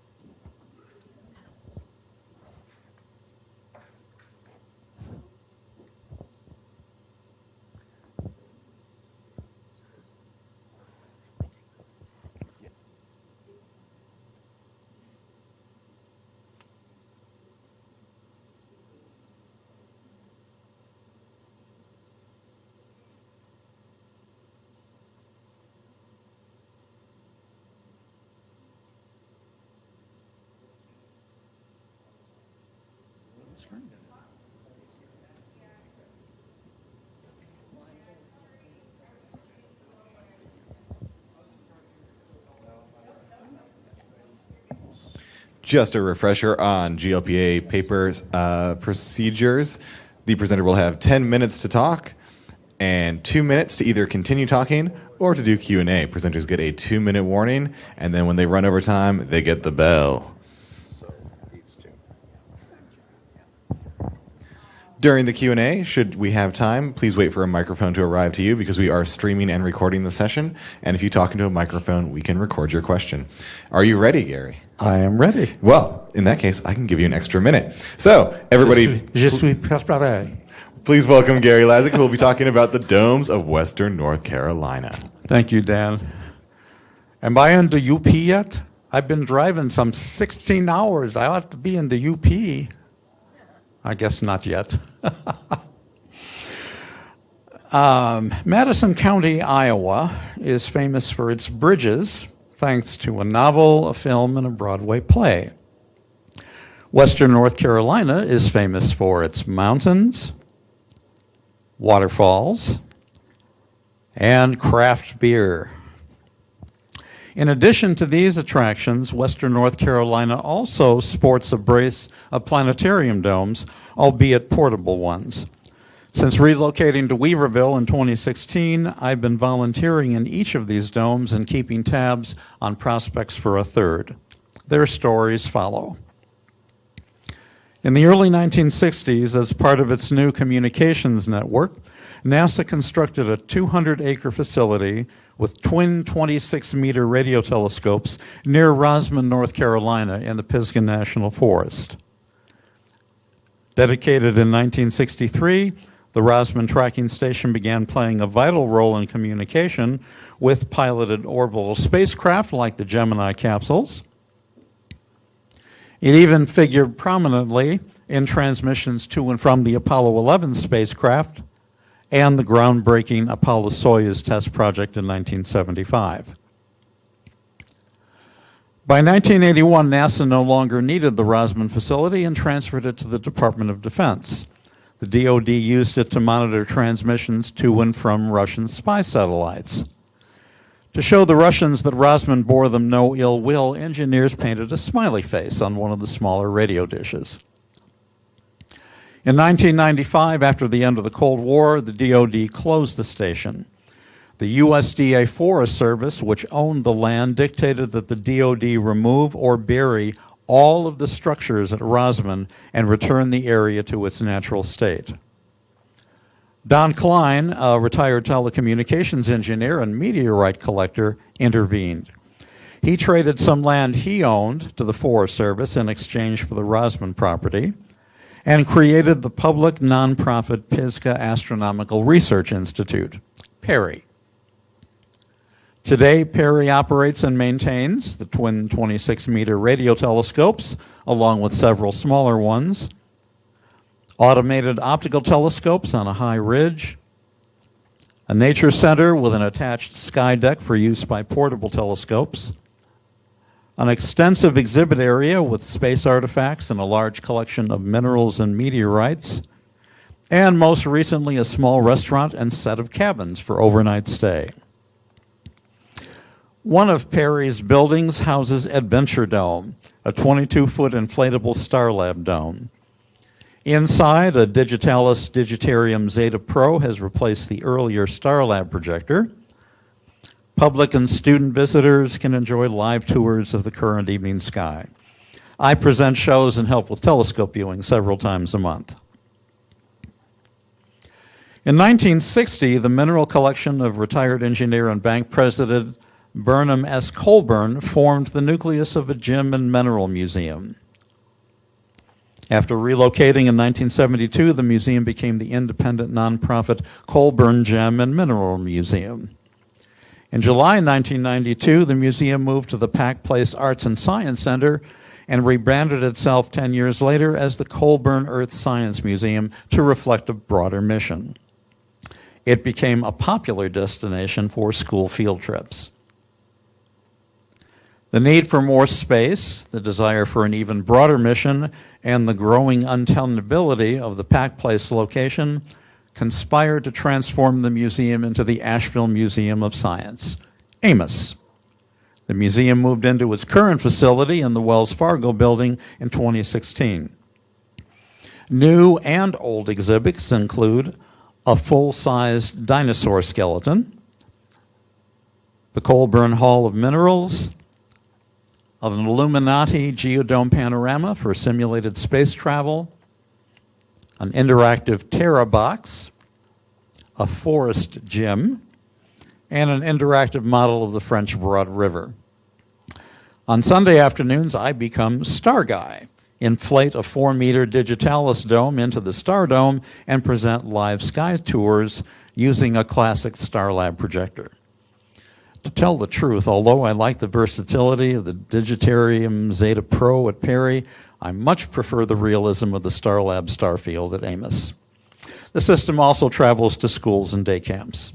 Just a refresher on GLPA paper procedures. The presenter will have 10 minutes to talk and 2 minutes to either continue talking or to do Q&A. Presenters get a 2-minute warning, and then when they run over time, they get the bell. During the Q&A, should we have time, please wait for a microphone to arrive to you because we are streaming and recording the session. And if you talk into a microphone, we can record your question. Are you ready, Gary? I am ready. Well, in that case, I can give you an extra minute. So, everybody, Je suis préparé. Please welcome Gary Lazik, who will be talking about the domes of Western North Carolina. Thank you, Dan. Am I in the UP yet? I've been driving some 16 hours. I ought to be in the UP. I guess not yet. Madison County, Iowa is famous for its bridges, thanks to a novel, a film, and a Broadway play. Western North Carolina is famous for its mountains, waterfalls, and craft beer. In addition to these attractions, Western North Carolina also sports a brace of planetarium domes, albeit portable ones. Since relocating to Weaverville in 2016, I've been volunteering in each of these domes and keeping tabs on prospects for a third. Their stories follow. In the early 1960s, as part of its new communications network, NASA constructed a 200-acre facility with twin 26-meter radio telescopes near Rosman, North Carolina, in the Pisgah National Forest. Dedicated in 1963, the Rosman tracking station began playing a vital role in communication with piloted orbital spacecraft like the Gemini capsules. It even figured prominently in transmissions to and from the Apollo 11 spacecraft and the groundbreaking Apollo-Soyuz test project in 1975. By 1981, NASA no longer needed the Rosman facility and transferred it to the Department of Defense. The DoD used it to monitor transmissions to and from Russian spy satellites. To show the Russians that Rosman bore them no ill will, engineers painted a smiley face on one of the smaller radio dishes. In 1995, after the end of the Cold War, the DoD closed the station. The USDA Forest Service, which owned the land, dictated that the DoD remove or bury all of the structures at Rosman and return the area to its natural state. Don Klein, a retired telecommunications engineer and meteorite collector, intervened. He traded some land he owned to the Forest Service in exchange for the Rosman property and created the public nonprofit Pisgah Astronomical Research Institute, PERI. Today, PERI operates and maintains the twin 26-meter radio telescopes, along with several smaller ones, automated optical telescopes on a high ridge, a nature center with an attached sky deck for use by portable telescopes, an extensive exhibit area with space artifacts and a large collection of minerals and meteorites, and most recently a small restaurant and set of cabins for overnight stay. One of PERI's buildings houses Adventure Dome, a 22-foot inflatable Starlab dome. Inside, a Digitalis Digitarium Zeta Pro has replaced the earlier Starlab projector. Public and student visitors can enjoy live tours of the current evening sky. I present shows and help with telescope viewing several times a month. In 1960, the mineral collection of retired engineer and bank president Burnham S. Colburn formed the nucleus of a gem and mineral museum. After relocating in 1972, the museum became the independent nonprofit Colburn Gem and Mineral Museum. In July 1992, the museum moved to the Pack Place Arts and Science Center and rebranded itself 10 years later as the Colburn Earth Science Museum to reflect a broader mission. It became a popular destination for school field trips. The need for more space, the desire for an even broader mission, and the growing untenability of the Pack Place location conspired to transform the museum into the Asheville Museum of Science, AMOS. The museum moved into its current facility in the Wells Fargo building in 2016. New and old exhibits include a full-sized dinosaur skeleton, the Colburn Hall of Minerals, of an Illuminati geodome panorama for simulated space travel, an interactive Terra box, a forest gym, and an interactive model of the French Broad River. On Sunday afternoons, I become Star Guy, inflate a 4-meter Digitalis dome into the Star Dome, and present live sky tours using a classic Starlab projector. To tell the truth, although I like the versatility of the Digitarium Zeta Pro at PERI, I much prefer the realism of the Starlab Starfield at AMOS. The system also travels to schools and day camps.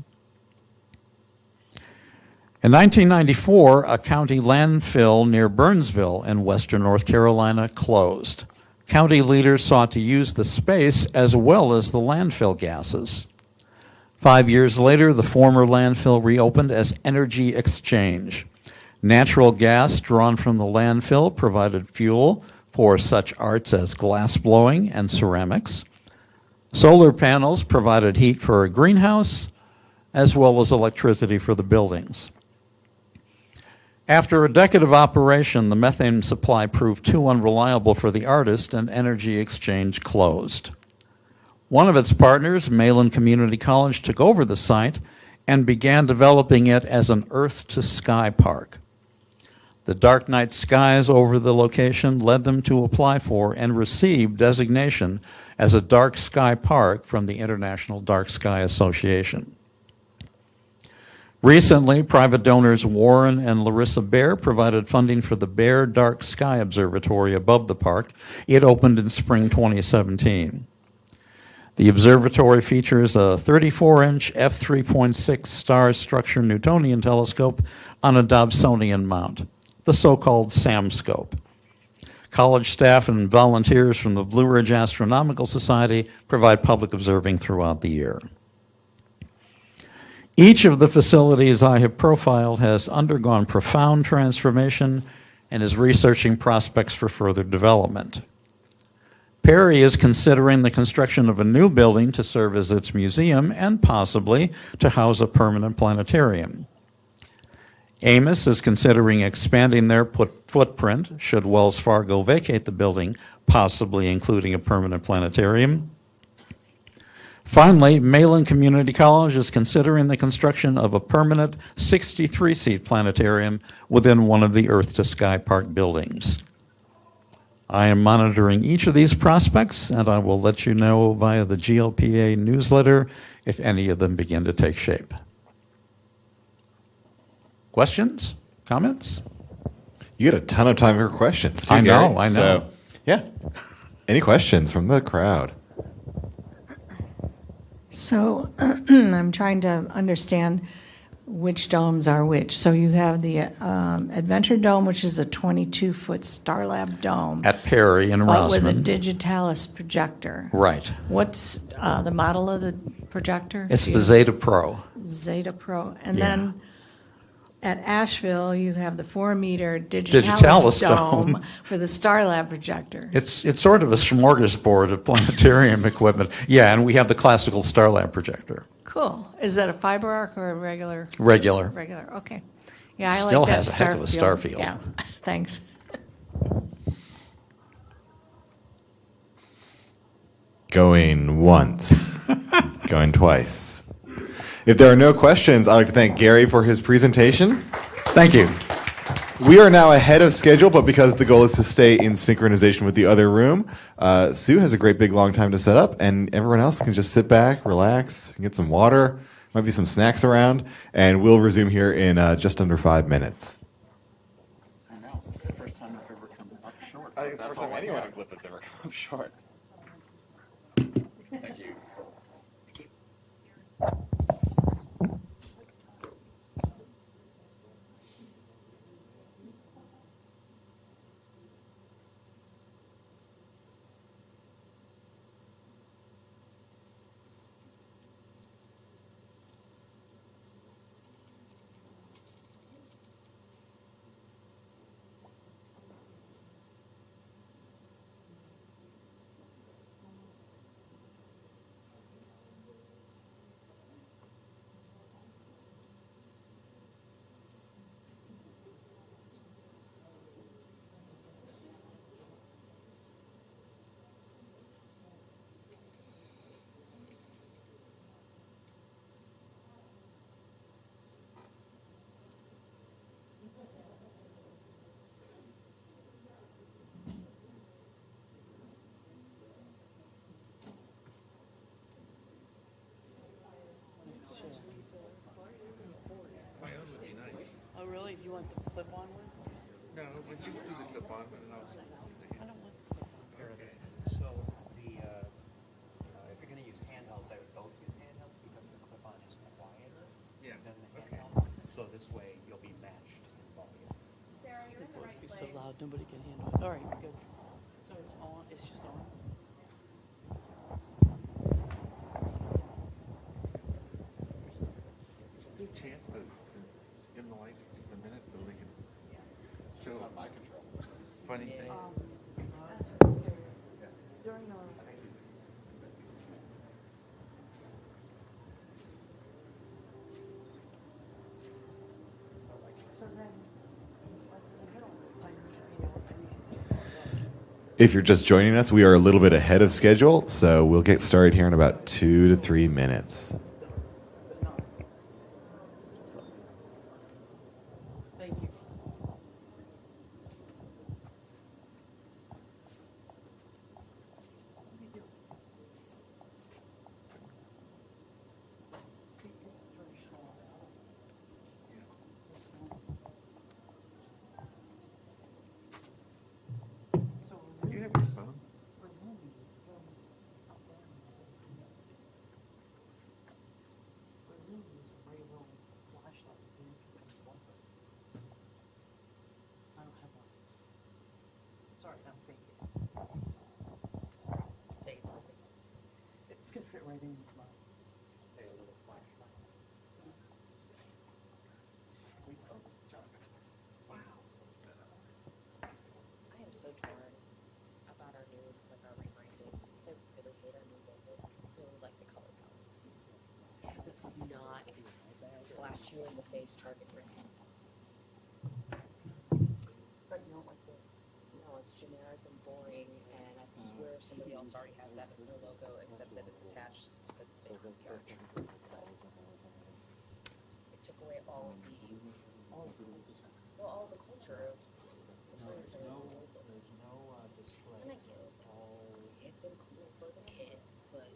In 1994, a county landfill near Burnsville in western North Carolina closed. County leaders sought to use the space as well as the landfill gases. 5 years later, the former landfill reopened as Energy Exchange. Natural gas drawn from the landfill provided fuel for such arts as glass blowing and ceramics. Solar panels provided heat for a greenhouse, as well as electricity for the buildings. After a decade of operation, the methane supply proved too unreliable for the artist, and Energy Exchange closed. One of its partners, Malin Community College, took over the site and began developing it as an earth-to-sky park. The dark night skies over the location led them to apply for and receive designation as a dark sky park from the International Dark Sky Association. Recently, private donors Warren and Larissa Baer provided funding for the Baer Dark Sky Observatory above the park. It opened in spring 2017. The observatory features a 34-inch f3.6 star structure Newtonian telescope on a Dobsonian mount, the so-called SAM scope. College staff and volunteers from the Blue Ridge Astronomical Society provide public observing throughout the year. Each of the facilities I have profiled has undergone profound transformation and is researching prospects for further development. Perry is considering the construction of a new building to serve as its museum and possibly to house a permanent planetarium. Amos is considering expanding their footprint should Wells Fargo vacate the building, possibly including a permanent planetarium. Finally, Malin Community College is considering the construction of a permanent 63-seat planetarium within one of the Earth to Sky Park buildings. I am monitoring each of these prospects, and I will let you know via the GLPA newsletter if any of them begin to take shape. Questions? Comments? You get a ton of time for questions, too, I know, Gary. I know. So, yeah. Any questions from the crowd? So I'm trying to understand which domes are which. So you have the Adventure Dome, which is a 22-foot Starlab dome. At Perry in but with a Rossman. Digitalis projector. Right. What's the model of the projector? It's the Zeta Pro. Zeta Pro. And Yeah. then at Asheville, you have the 4-meter Digitalis Digitalis dome. dome with a Starlab projector. It's sort of a smorgasbord of planetarium equipment. Yeah, and we have the classical Starlab projector. Cool. Is that a fiber arc or a regular? Regular. Regular, okay. Yeah, I Still like that has a heck of a star field. Yeah, thanks. Going once. Going twice. If there are no questions, I'd like to thank Gary for his presentation. Thank you. We are now ahead of schedule, but because the goal is to stay in synchronization with the other room, Sue has a great big long time to set up, and everyone else can just sit back, relax, get some water, might be some snacks around, and we'll resume here in just under 5 minutes. I know. It's the first time I've ever come up short. I think it's the first time anyone in GLPA has ever come up short. Thank you. Oh, really? Do you want the clip-on one? No, but you can do the clip-on, but no. I don't want to compare this. So the if you're going to use handhelds, I would both use handhelds because the clip-on is quieter than the handhelds. So this way you'll be matched in volume. Sarah, you're in the right Be place. so loud, nobody can handle it. All right, good. So it's on. It's just on. Is there a chance to dim the lights for just a minute so we can show It's not my control. funny thing? During the If you're just joining us, we are a little bit ahead of schedule, so we'll get started here in about 2 to 3 minutes. Thank you. gonna fit right in. I am so torn about our new, like our rebranding, because I really hate our new logo. I really like the color palette. Because it's not blast you in the face target ring. But you don't like the, no, it's generic and boring, and I swear somebody else already has that as their logo, except that it's attached just because they don't care. It took away all of the, all the culture of the songs and the logo. And I get it, it's been cool for the kids, but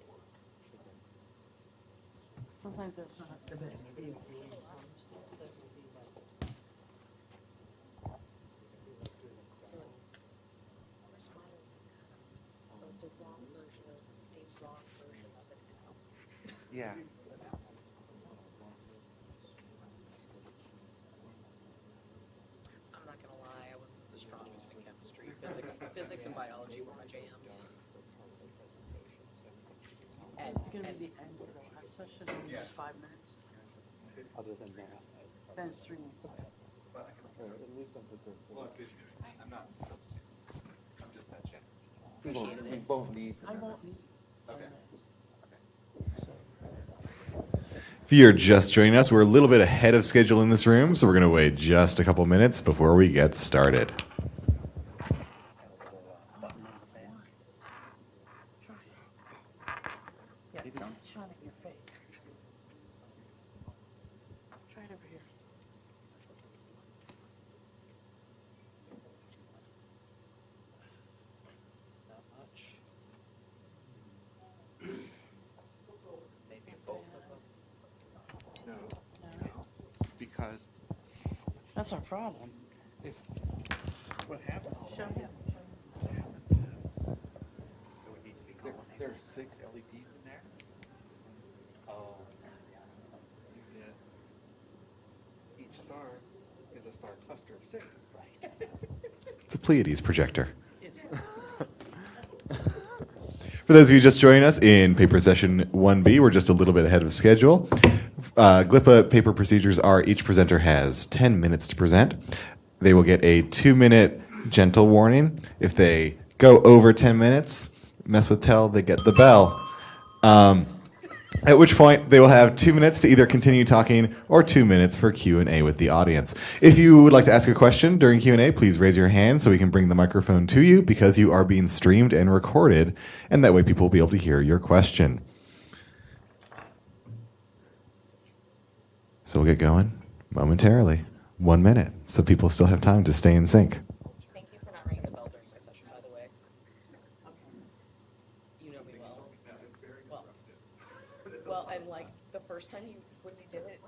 Sometimes that's not the best view. so it's why it's a wrong version of it now. Yeah. I'm not gonna lie, I wasn't the strongest in chemistry. Physics and biology were my jams. It's gonna be the end of the last session, in just 5 minutes. Other than math. Then it's 3 minutes. At least I'm prepared for it. I'm not supposed to. I'm just that generous. Appreciated We it. both need. I won't need. Okay. If you're just joining us, we're a little bit ahead of schedule in this room, so we're going to wait just a couple minutes before we get started. Yeah, don't shine it in your face. Try it over here. Not much. Maybe both of them. No. Because That's our problem. if what happens? Show him. There are 6 LEDs in there. Oh. You get each star is a star cluster of 6. Right. It's a Pleiades projector. For those of you just joining us in paper session 1B, we're just a little bit ahead of schedule. GLPA paper procedures are each presenter has 10 minutes to present. They will get a 2-minute gentle warning. If they go over 10 minutes, mess with tell, they get the bell. At which point they will have 2 minutes to either continue talking or 2 minutes for Q&A with the audience. If you would like to ask a question during Q&A, please raise your hand so we can bring the microphone to you because you are being streamed and recorded, and that way people will be able to hear your question. So we'll get going momentarily. 1 minute, so people still have time to stay in sync. Thank you for not ringing the bell during my session, by the way. You know me well. Well, and like the first time when you did it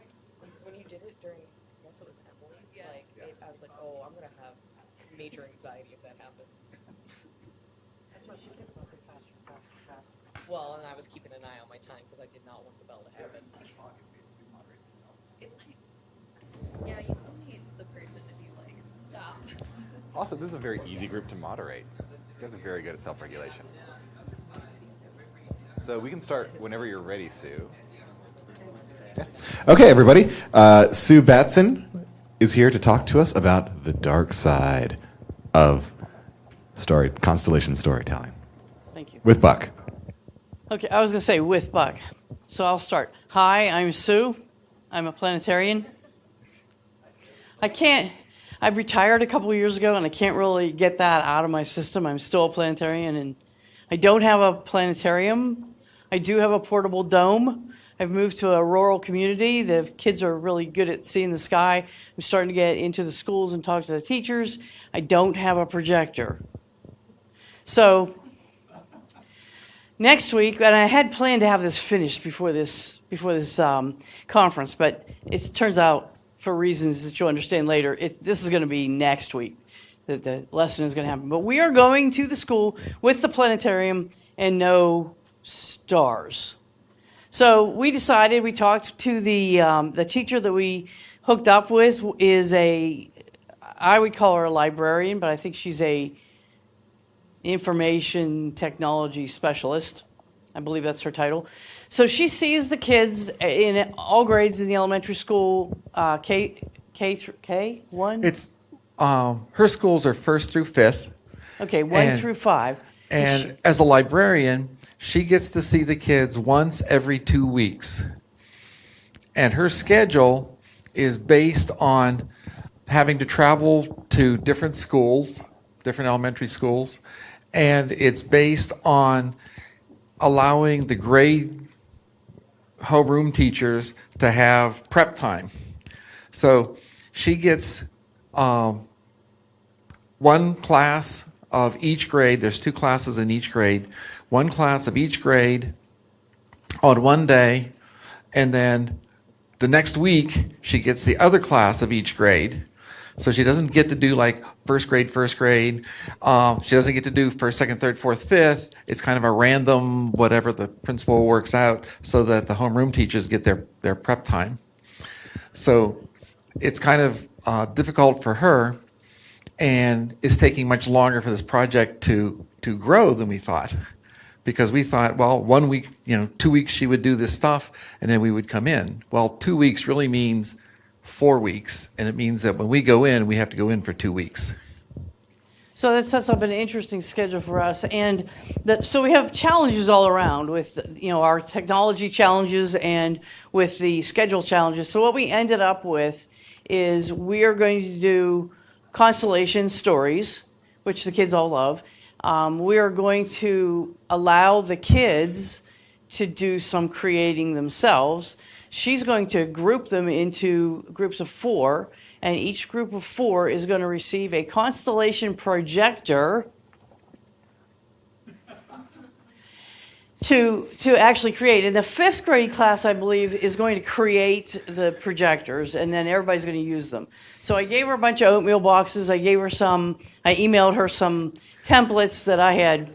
during, I guess it was Emily's, I was like, oh, I'm gonna have major anxiety if that happens. That's why she kept talking faster. Well, and I was keeping an eye on my time because I did not want the bell to happen. It's nice. Yeah, you still need the person to be like, stop. Also, this is a very easy group to moderate. You guys are very good at self-regulation. So we can start whenever you're ready, Sue. Yeah. Okay, everybody. Sue Batson is here to talk to us about the dark side of constellation storytelling. Thank you. With Buck. Okay, I was going to say with Buck. So I'll start. Hi, I'm Sue. I'm a planetarian. I've retired a couple of years ago, and I can't really get that out of my system. I'm still a planetarian, and I don't have a planetarium. I do have a portable dome. I've moved to a rural community. The kids are really good at seeing the sky. I'm starting to get into the schools and talk to the teachers. I don't have a projector. So next week, and I had planned to have this finished before this conference, but it turns out, for reasons that you'll understand later, this is going to be next week that the lesson is going to happen. But we are going to the school with the planetarium and no stars. So we decided, we talked to the teacher that we hooked up with is I would call her a librarian, but I think she's a information technology specialist. I believe that's her title. So she sees the kids in all grades in the elementary school, K through K1. It's her schools are 1st through 5th. Okay, 1 through 5. And as a librarian, she gets to see the kids once every 2 weeks. And her schedule is based on having to travel to different schools, different elementary schools, and it's based on allowing the grade homeroom teachers to have prep time. So she gets one class of each grade. There's 2 classes in each grade. One class of each grade on one day, and then the next week she gets the other class of each grade. So she doesn't get to do like first grade. She doesn't get to do 1st, 2nd, 3rd, 4th, 5th. It's kind of a random whatever the principal works out so that the homeroom teachers get their prep time. So it's kind of difficult for her, and it's taking much longer for this project to grow than we thought. Because we thought, well, 1 week, 2 weeks she would do this stuff, and then we would come in. Well, 2 weeks really means 4 weeks, and it means that when we go in, we have to go in for 2 weeks. So that sets up an interesting schedule for us, and so we have challenges all around with our technology challenges and with the schedule challenges. So what we ended up with is we are going to do constellation stories, which the kids all love. We are going to allow the kids to do some creating themselves. She's going to group them into groups of 4, and each group of 4 is going to receive a constellation projector to actually create. And the 5th grade class, I believe, is going to create the projectors, and then everybody's going to use them. So I gave her a bunch of oatmeal boxes. I emailed her some templates that I had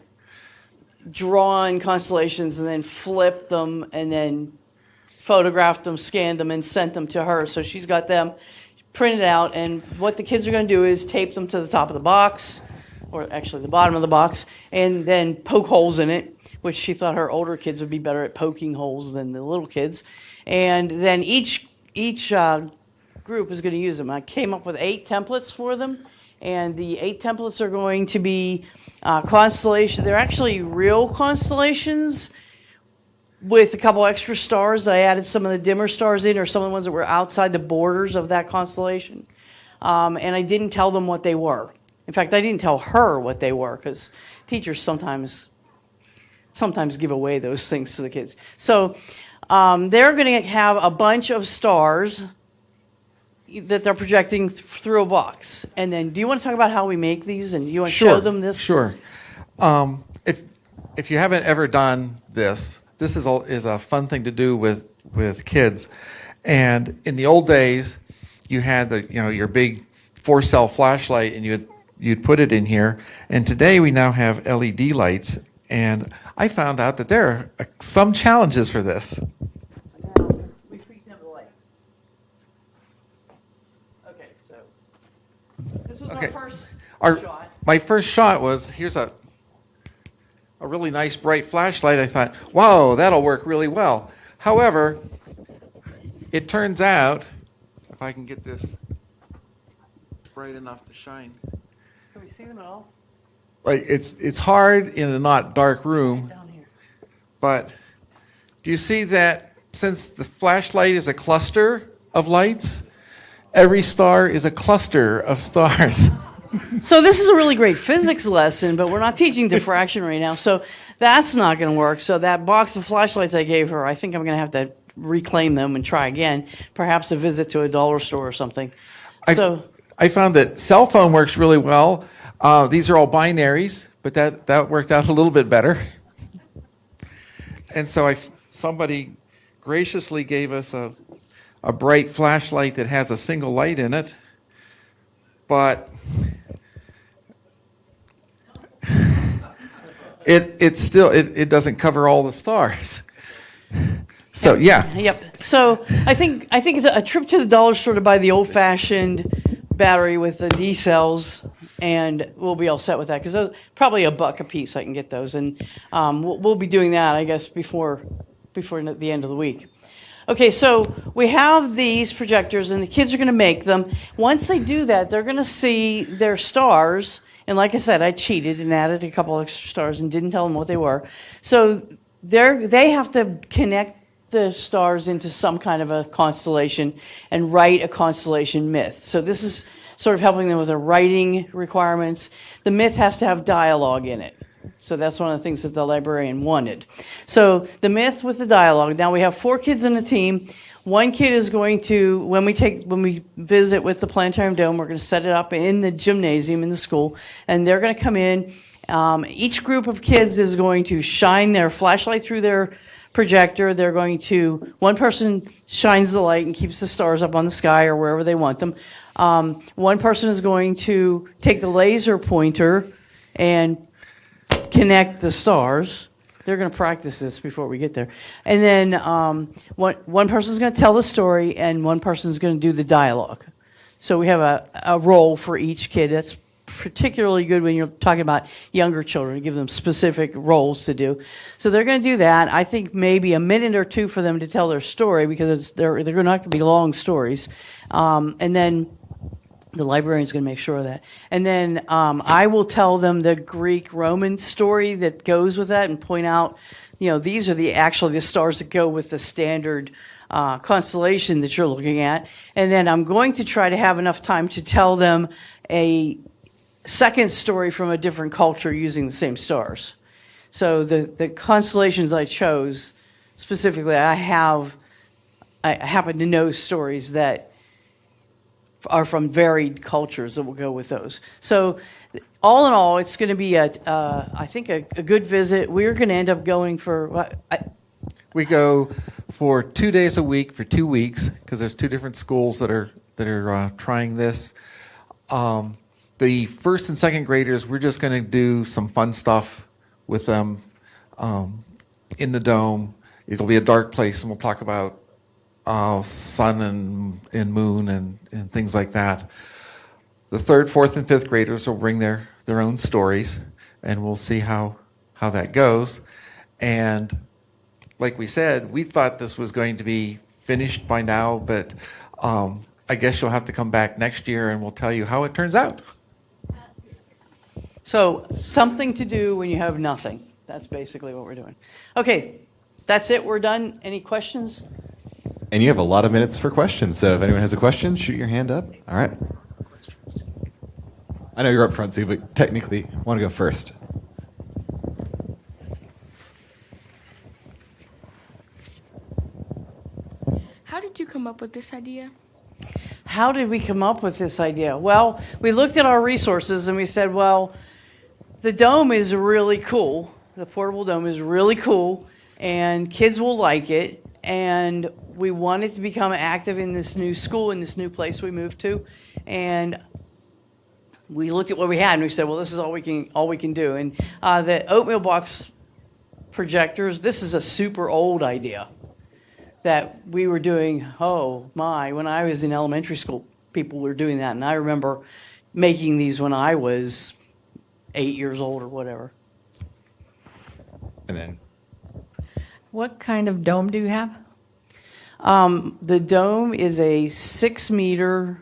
drawn constellations and then flipped them and then photographed them, scanned them, and sent them to her. So she's got them printed out, and what the kids are going to do is tape them to the top of the box, or actually the bottom of the box, and then poke holes in it, which she thought her older kids would be better at poking holes than the little kids. And then each group is going to use them. I came up with 8 templates for them, and the 8 templates are going to be constellations. They're actually real constellations with a couple extra stars. I added some of the dimmer stars in, or some of the ones that were outside the borders of that constellation. And I didn't tell them what they were. In fact, I didn't tell her what they were, because teachers sometimes give away those things to the kids. So they're going to have a bunch of stars that they're projecting through a box. And then, do you want to talk about how we make these, and you want to show them this? Sure. If you haven't ever done this is a fun thing to do with kids. And in the old days, you had your big 4-cell flashlight, and you'd put it in here. And today we now have LED lights. And I found out that there are some challenges for this. Okay, so this was our first shot. My first shot was, here's a really nice bright flashlight. I thought, wow, that'll work really well. However, it turns out, if I can get this bright enough to shine. Can we see them at all? Like it's hard in a not dark room, but do you see that since the flashlight is a cluster of lights, every star is a cluster of stars? So this is a really great physics lesson, but we're not teaching diffraction right now, so that's not going to work. So that box of flashlights I gave her, I think I'm going to have to reclaim them and try again, perhaps a visit to a dollar store or something. I found that cell phone works really well. These are all binaries, but that worked out a little bit better. And so somebody graciously gave us a bright flashlight that has a single light in it, but it doesn't cover all the stars. So yeah. Yep. So I think it's a trip to the dollar store to buy the old-fashioned battery with the D cells and we'll be all set with that because probably $1 a piece. I can get those, and we'll be doing that, I guess, before the end of the week. Okay, so we have these projectors, and the kids are going to make them. Once they do that, they're going to see their stars. And like I said, I cheated and added a couple extra stars and didn't tell them what they were. So they have to connect the stars into some kind of a constellation and write a constellation myth. So this is sort of helping them with their writing requirements. The myth has to have dialogue in it. So that's one of the things that the librarian wanted. So the myth with the dialogue. Now we have 4 kids in the team. One kid is going to, when we visit with the Planetarium Dome, we're going to set it up in the gymnasium in the school, and they're going to come in. Each group of kids is going to shine their flashlight through their projector. One person shines the light and keeps the stars up on the sky or wherever they want them. One person is going to take the laser pointer and connect the stars. They're going to practice this before we get there. And then one person is going to tell the story, and one person is going to do the dialogue. So we have a role for each kid. That's particularly good when you're talking about younger children, to give them specific roles to do. So they're going to do that. I think maybe a minute or 2 for them to tell their story, because they're not going to be long stories. And then the librarian is going to make sure of that. And then I will tell them the Greek-Roman story that goes with that and point out, these are actually the stars that go with the standard constellation that you're looking at. And then I'm going to try to have enough time to tell them a second story from a different culture using the same stars. So the constellations I chose, specifically, I happen to know stories that are from varied cultures that will go with those. So all in all, it's going to be I think a good visit. We're going to end up going for we go for 2 days a week for 2 weeks, because there's 2 different schools that are trying this. The first and second graders, we're just going to do some fun stuff with them in the dome. It'll be a dark place, and we'll talk about sun and moon and things like that. The third, fourth, and fifth graders will bring their own stories, and we'll see how that goes. And like we said, we thought this was going to be finished by now, but I guess you'll have to come back next year and we'll tell you how it turns out. So something to do when you have nothing. That's basically what we're doing. Okay, that's it. We're done. Any questions? And you have a lot of minutes for questions, so if anyone has a question, shoot your hand up. All right. I know you're up front, Sue, but technically, I want to go first. How did you come up with this idea? How did we come up with this idea? Well, we looked at our resources and we said, well, the dome is really cool. The portable dome is really cool, and kids will like it. And we wanted to become active in this new school, in this new place we moved to. And we looked at what we had and we said, well, this is all we can do. And the oatmeal box projectors, this is a super old idea that we were doing, when I was in elementary school, people were doing that. And I remember making these when I was 8 years old or whatever. And then? What kind of dome do you have? The dome is a 6-meter,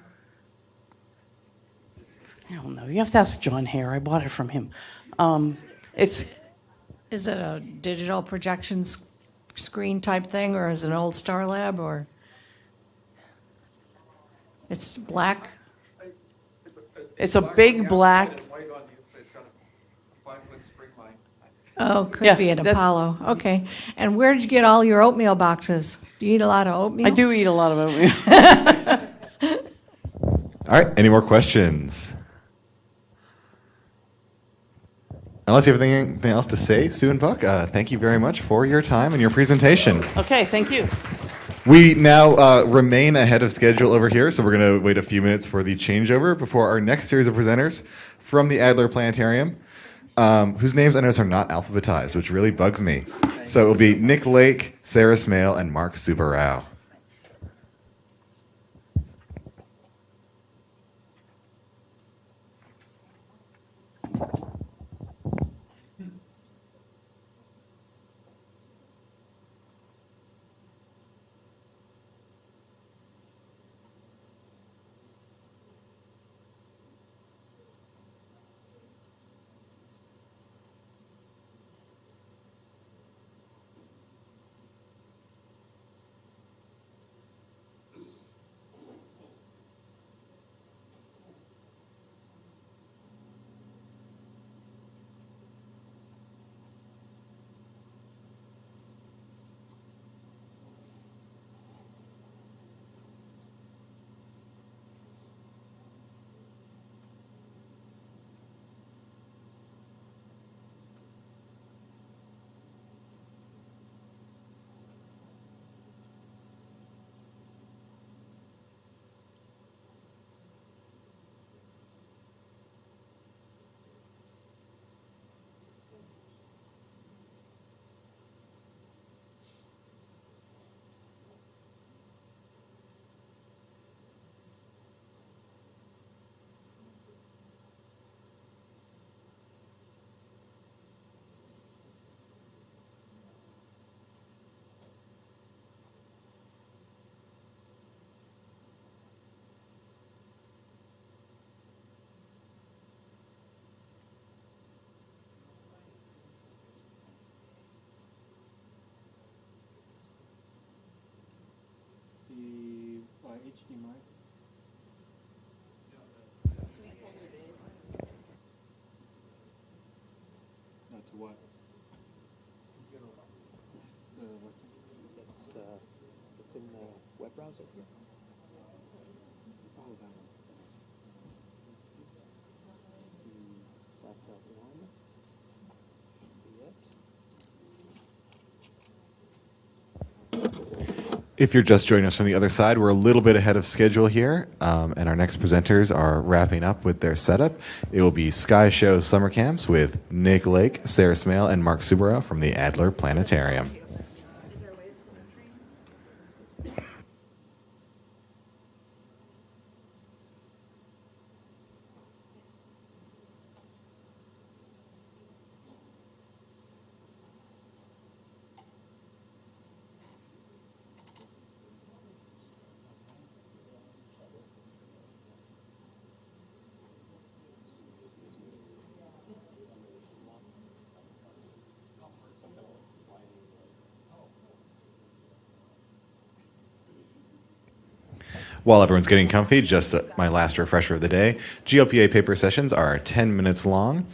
I don't know, you have to ask John Hare. I bought it from him. Is it a digital projection screen type thing, or is it an old Star Lab, or it's black? It's a big black. Oh, could be an Apollo. Okay. And where did you get all your oatmeal boxes? Do you eat a lot of oatmeal? I do eat a lot of oatmeal. All right. Any more questions? Unless you have anything else to say, Sue and Buck, thank you very much for your time and your presentation. Okay, thank you. We now remain ahead of schedule over here, so we're going to wait a few minutes for the changeover before our next series of presenters from the Adler Planetarium, whose names I notice are not alphabetized, which really bugs me. So it will be Nick Lake, Sarah Smale, and Mark Subarao. HDMI? Not to what? It's in the web browser here. Oh, that one. Laptop one. If you're just joining us from the other side, we're a little bit ahead of schedule here, and our next presenters are wrapping up with their setup. It will be Sky Show Summer Camps with Nick Lake, Sarah Smale, and Mark Subarow from the Adler Planetarium. While everyone's getting comfy, just my last refresher of the day, GLPA paper sessions are 10 minutes long.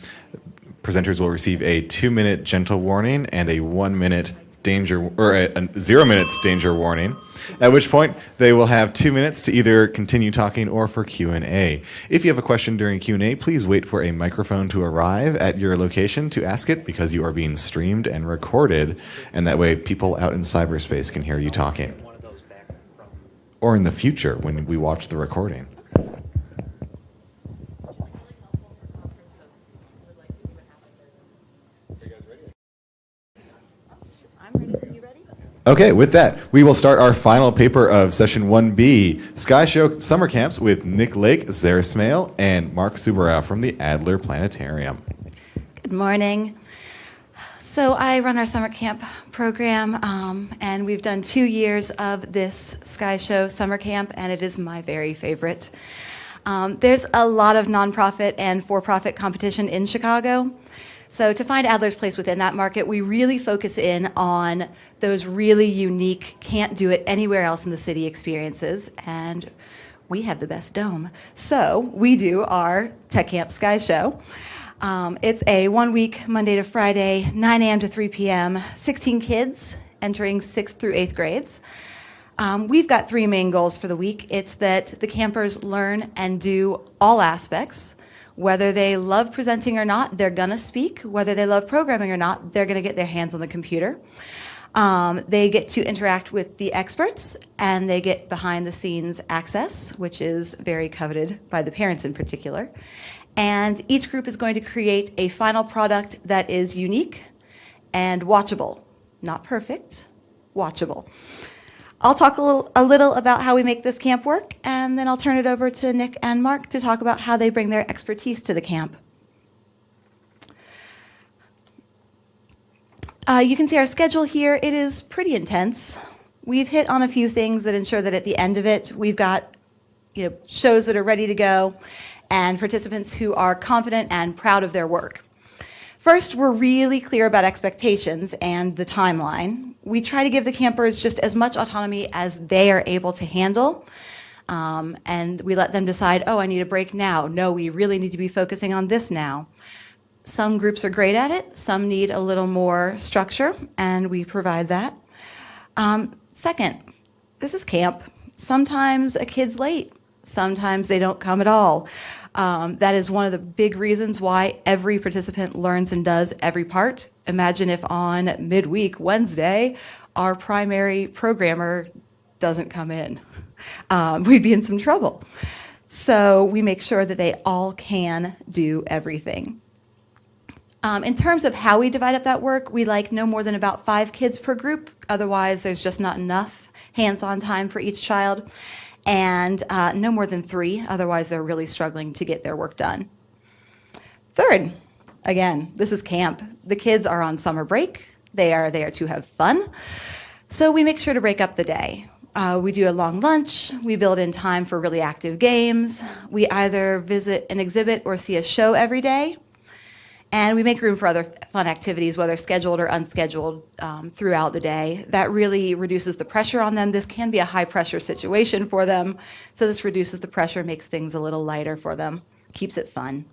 Presenters will receive a 2-minute gentle warning and a 1-minute danger, or a 0 minutes danger warning, at which point they will have 2 minutes to either continue talking or for Q&A. If you have a question during Q&A, please wait for a microphone to arrive at your location to ask it, because you are being streamed and recorded, and that way people out in cyberspace can hear you talking. Or in the future when we watch the recording. Okay, with that, we will start our final paper of session 1B, Sky Show Summer Camps with Nick Lake, Sarah Smale, and Mark Subarow from the Adler Planetarium. Good morning. So I run our summer camp program, and we've done 2 years of this Sky Show summer camp, and it is my very favorite. There's a lot of nonprofit and for-profit competition in Chicago. So to find Adler's place within that market, we really focus in on those really unique, can't do it anywhere else in the city experiences, and we have the best dome. So we do our Tech Camp Sky Show. It's a 1-week, Monday to Friday, 9 a.m. to 3 p.m., 16 kids entering 6th through 8th grades. We've got 3 main goals for the week. It's that the campers learn and do all aspects. Whether they love presenting or not, they're going to speak. Whether they love programming or not, they're going to get their hands on the computer. They get to interact with the experts, and they get behind-the-scenes access, which is very coveted by the parents in particular. And each group is going to create a final product that is unique and watchable. Not perfect, watchable. I'll talk a little about how we make this camp work, and then I'll turn it over to Nick and Mark to talk about how they bring their expertise to the camp. You can see our schedule here. It is pretty intense. We've hit on a few things that ensure that at the end of it, we've got shows that are ready to go, and participants who are confident and proud of their work. First, we're really clear about expectations and the timeline. We try to give the campers just as much autonomy as they are able to handle, and we let them decide, oh, I need a break now. No, we really need to be focusing on this now. Some groups are great at it. Some need a little more structure, and we provide that. Second, this is camp. Sometimes a kid's late. Sometimes they don't come at all. That is one of the big reasons why every participant learns and does every part. Imagine if on midweek, Wednesday, our primary programmer doesn't come in. We'd be in some trouble. So we make sure that they all can do everything. In terms of how we divide up that work, we like no more than about 5 kids per group. Otherwise, there's just not enough hands-on time for each child. And no more than 3, otherwise they're really struggling to get their work done. Third, again, this is camp. The kids are on summer break. They are there to have fun. So we make sure to break up the day. We do a long lunch. We build in time for really active games. We either visit an exhibit or see a show every day. And we make room for other fun activities, whether scheduled or unscheduled, throughout the day. That really reduces the pressure on them. This can be a high-pressure situation for them, so this reduces the pressure, makes things a little lighter for them, keeps it fun.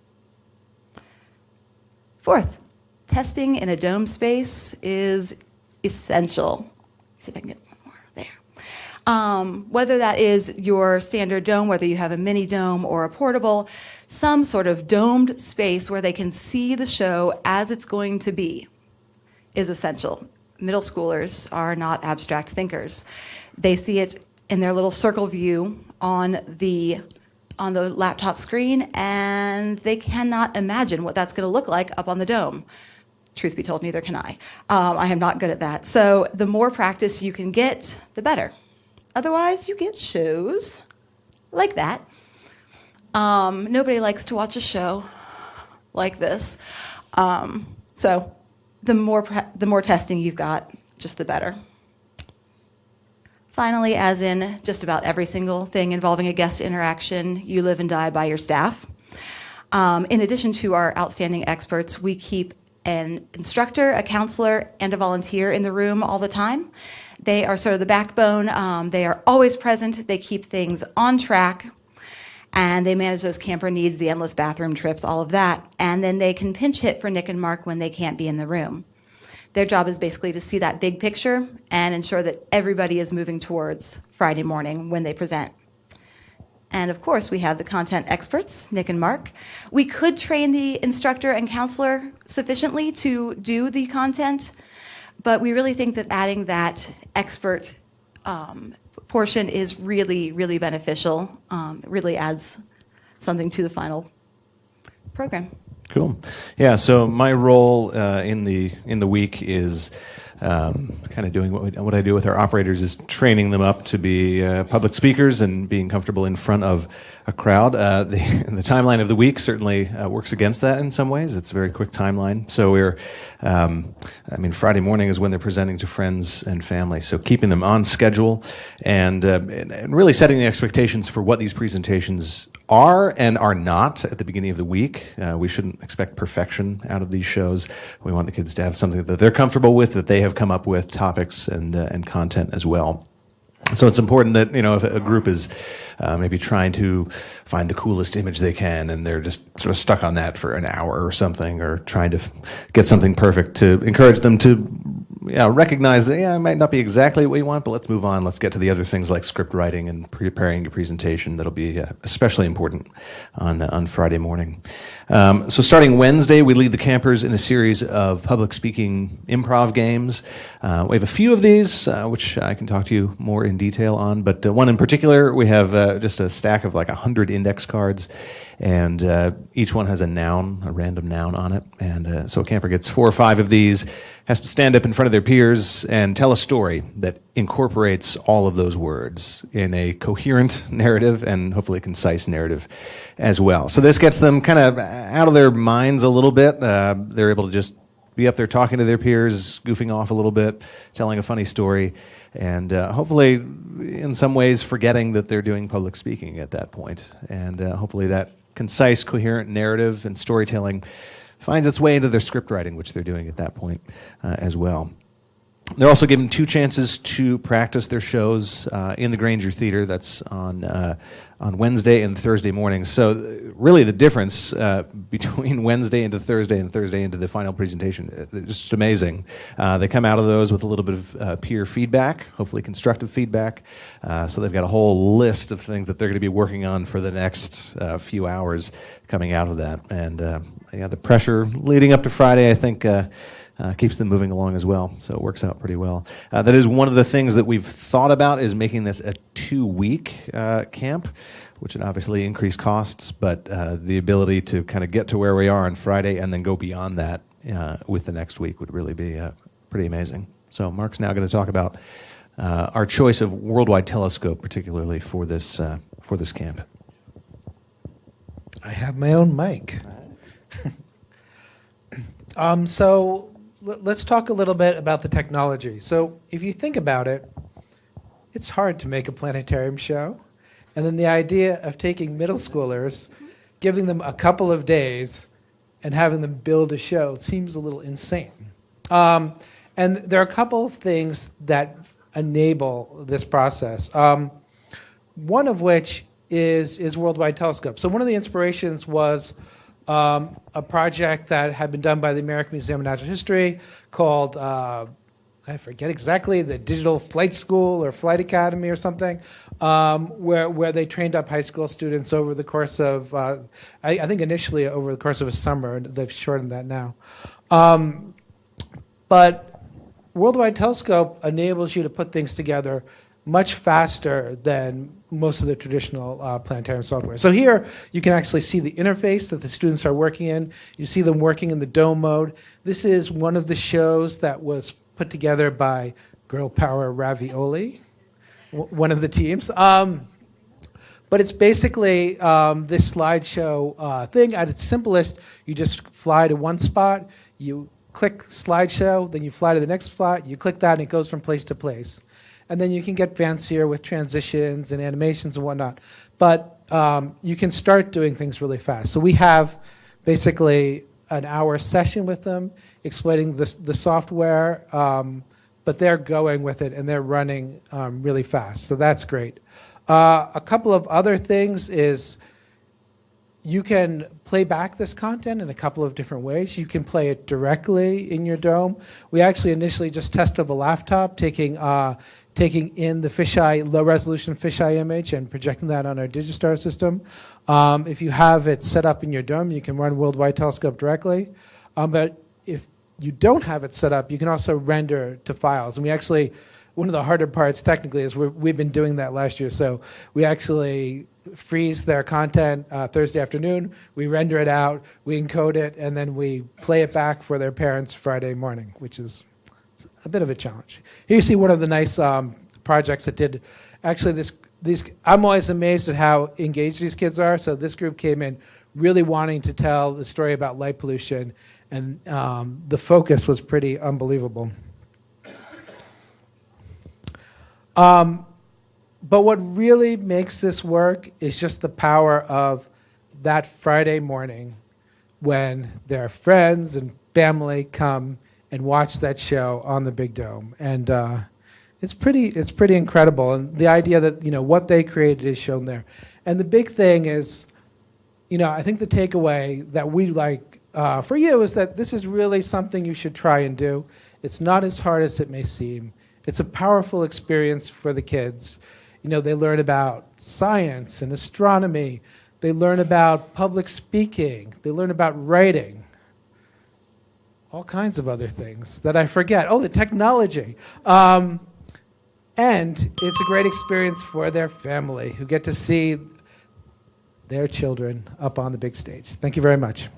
Fourth, testing in a dome space is essential. Let's see if I can get one more there. Whether that is your standard dome, whether you have a mini dome or a portable, some sort of domed space where they can see the show as it's going to be is essential. Middle schoolers are not abstract thinkers. They see it in their little circle view on the laptop screen, and they cannot imagine what that's going to look like up on the dome. Truth be told, neither can I. I am not good at that. So the more practice you can get, the better. Otherwise, you get shows like that. Nobody likes to watch a show like this. So the more testing you've got, just the better. Finally, as in just about every single thing involving a guest interaction, you live and die by your staff. In addition to our outstanding experts, we keep an instructor, a counselor, and a volunteer in the room all the time. They are sort of the backbone. They are always present. They keep things on track. And they manage those camper needs, the endless bathroom trips, all of that. And then they can pinch hit for Nick and Mark when they can't be in the room. Their job is basically to see that big picture and ensure that everybody is moving towards Friday morning when they present. And of course, we have the content experts, Nick and Mark. We could train the instructor and counselor sufficiently to do the content, but we really think that adding that expert portion is really, really beneficial. It really adds something to the final program. Cool. Yeah. So my role in the week is kind of doing what I do with our operators is training them up to be public speakers and being comfortable in front of a crowd. The timeline of the week certainly works against that in some ways. It's a very quick timeline. So Friday morning is when they're presenting to friends and family. So keeping them on schedule and really setting the expectations for what these presentations are and are not at the beginning of the week. We shouldn't expect perfection out of these shows. We want the kids to have something that they're comfortable with, that they have come up with, topics and content as well. So it's important that, if a group is maybe trying to find the coolest image they can and they're just sort of stuck on that for an hour or something, or trying to get something perfect, to encourage them to recognize that, it might not be exactly what you want, but let's move on. Let's get to the other things like script writing and preparing your presentation. That'll be especially important on Friday morning. So starting Wednesday, we lead the campers in a series of public speaking improv games. We have a few of these, which I can talk to you more in detail on, but one in particular, we have just a stack of like 100 index cards, and each one has a random noun on it. And so a camper gets 4 or 5 of these, has to stand up in front of their peers and tell a story that incorporates all of those words in a coherent narrative and hopefully a concise narrative as well. So this gets them kind of out of their minds a little bit. They're able to just be up there talking to their peers, goofing off a little bit, telling a funny story, and hopefully in some ways forgetting that they're doing public speaking at that point. And hopefully that concise, coherent narrative and storytelling finds its way into their script writing, which they're doing at that point as well. They're also given 2 chances to practice their shows in the Granger Theater. That's on Wednesday and Thursday mornings. So really the difference between Wednesday into Thursday and Thursday into the final presentation is just amazing. They come out of those with a little bit of peer feedback, hopefully constructive feedback. So they've got a whole list of things that they're going to be working on for the next few hours coming out of that. And the pressure leading up to Friday, I think, keeps them moving along as well, so it works out pretty well. That is one of the things that we've thought about, is making this a 2-week camp, which would obviously increase costs, but the ability to kind of get to where we are on Friday and then go beyond that with the next week would really be pretty amazing. So Mark's now going to talk about our choice of Worldwide Telescope, particularly for this camp. I have my own mic. So let's talk a little bit about the technology. So if you think about it, it's hard to make a planetarium show. And then the idea of taking middle schoolers, giving them a couple of days and having them build a show seems a little insane. And there are a couple of things that enable this process. One of which is Worldwide Telescope. So one of the inspirations was a project that had been done by the American Museum of Natural History called, I forget exactly, the Digital Flight School or Flight Academy or something, where they trained up high school students over the course of, I think initially over the course of a summer, and they've shortened that now. But Worldwide Telescope enables you to put things together much faster than most of the traditional planetarium software. So here you can actually see the interface that the students are working in. You see them working in the dome mode. This is one of the shows that was put together by Girl Power Ravioli, one of the teams. But it's basically this slideshow thing. At its simplest, you just fly to one spot, you click slideshow, then you fly to the next spot, you click that, and it goes from place to place. And then you can get fancier with transitions and animations and whatnot. But you can start doing things really fast. So we have basically an hour session with them explaining the software, but they're going with it and they're running really fast. So that's great. A couple of other things is you can play back this content in a couple of different ways. You can play it directly in your dome. We actually initially just tested the laptop, taking in the fisheye, low-resolution fisheye image and projecting that on our Digistar system. If you have it set up in your dome, you can run Worldwide Telescope directly. But if you don't have it set up, you can also render to files. And we actually, one of the harder parts technically is we've been doing that last year. So we actually freeze their content Thursday afternoon, we render it out, we encode it, and then we play it back for their parents Friday morning, which is a bit of a challenge. Here you see one of the nice projects that did, actually these. I'm always amazed at how engaged these kids are. So this group came in really wanting to tell the story about light pollution, and the focus was pretty unbelievable. But what really makes this work is just the power of that Friday morning when their friends and family come and watch that show on the big dome. And it's pretty incredible. And the idea that, what they created is shown there. And the big thing is, I think the takeaway that we like for you is that this is really something you should try and do. It's not as hard as it may seem. It's a powerful experience for the kids. They learn about science and astronomy. They learn about public speaking. They learn about writing. All kinds of other things that I forget. Oh, the technology. And it's a great experience for their family who get to see their children up on the big stage. Thank you very much.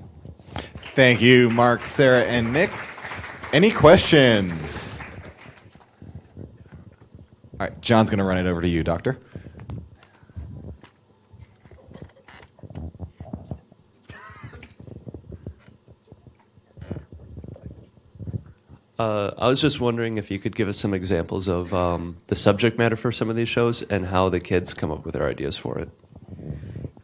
Thank you, Mark, Sarah, and Nick. Any questions? All right, John's going to run it over to you, Doctor. I was just wondering if you could give us some examples of the subject matter for some of these shows and how the kids come up with their ideas for it.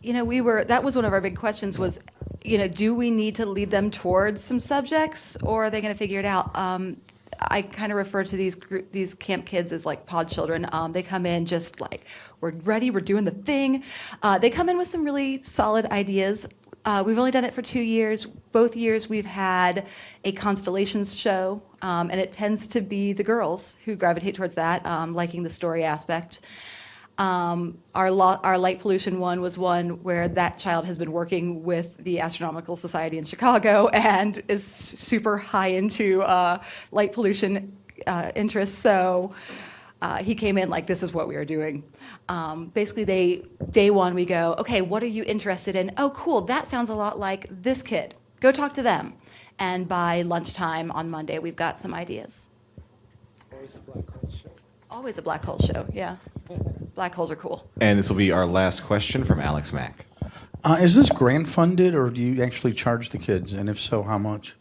That was one of our big questions was, do we need to lead them towards some subjects, or are they going to figure it out? I kind of refer to these camp kids as like pod children. They come in just like, we're ready, we're doing the thing. They come in with some really solid ideas. We've only done it for 2 years. Both years we've had a constellations show, and it tends to be the girls who gravitate towards that, liking the story aspect. Our light pollution one was one where that child has been working with the Astronomical Society in Chicago and is super high into light pollution interests. So he came in like, this is what we are doing. Basically, day one, we go, okay, what are you interested in? Oh, cool, that sounds a lot like this kid. Go talk to them. And by lunchtime on Monday, we've got some ideas. Always a black hole show. Always a black hole show, yeah. Black holes are cool. And this will be our last question from Alex Mack. Is this grant funded, or do you actually charge the kids? And if so, how much?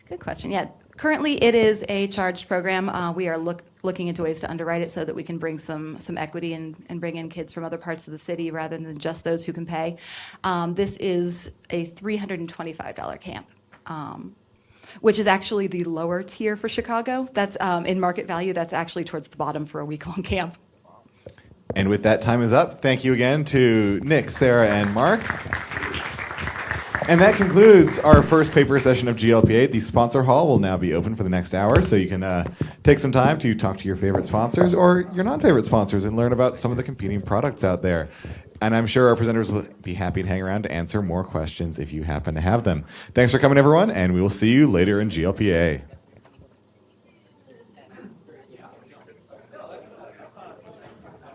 Good question. Yeah, currently it is a charged program. We are looking into ways to underwrite it so that we can bring some equity and bring in kids from other parts of the city rather than just those who can pay. This is a $325 camp. which is actually the lower tier for Chicago. That's in market value. That's actually towards the bottom for a week-long camp. And with that, time is up. Thank you again to Nick, Sarah, and Mark. And that concludes our first paper session of GLPA. The sponsor hall will now be open for the next hour, so you can take some time to talk to your favorite sponsors or your non-favorite sponsors and learn about some of the competing products out there. And I'm sure our presenters will be happy to hang around to answer more questions if you happen to have them. Thanks for coming, everyone, and we will see you later in GLPA.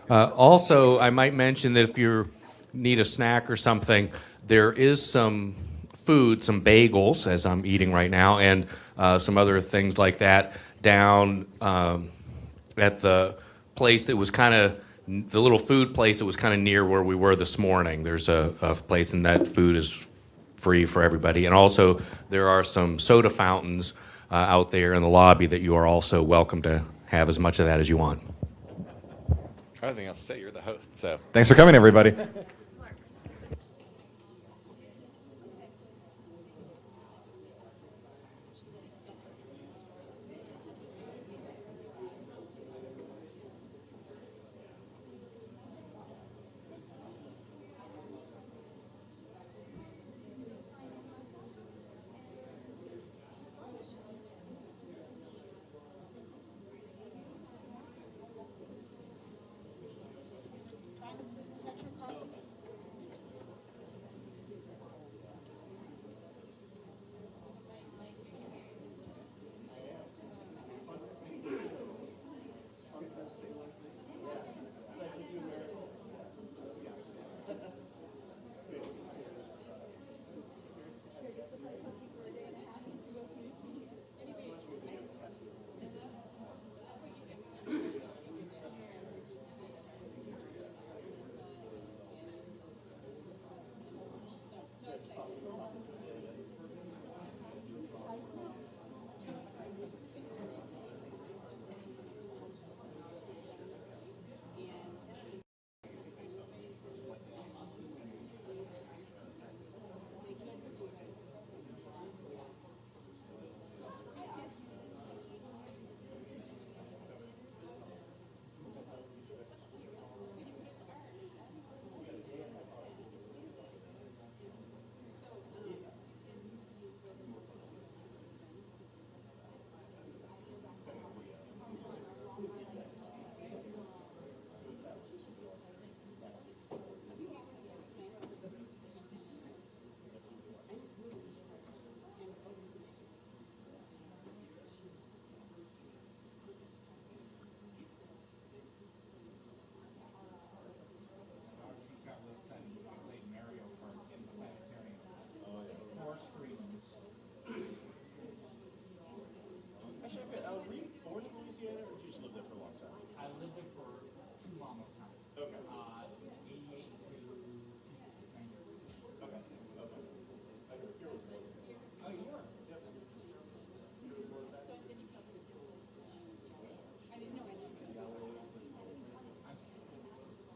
Also, I might mention that if you need a snack or something, there is some food, some bagels, as I'm eating right now, and some other things like that down at the place that was kind of, the little food place that was kind of near where we were this morning. There's a place, and that food is free for everybody. And also, there are some soda fountains out there in the lobby that you are also welcome to have as much of that as you want. I don't think else to say. You're the host. So thanks for coming, everybody.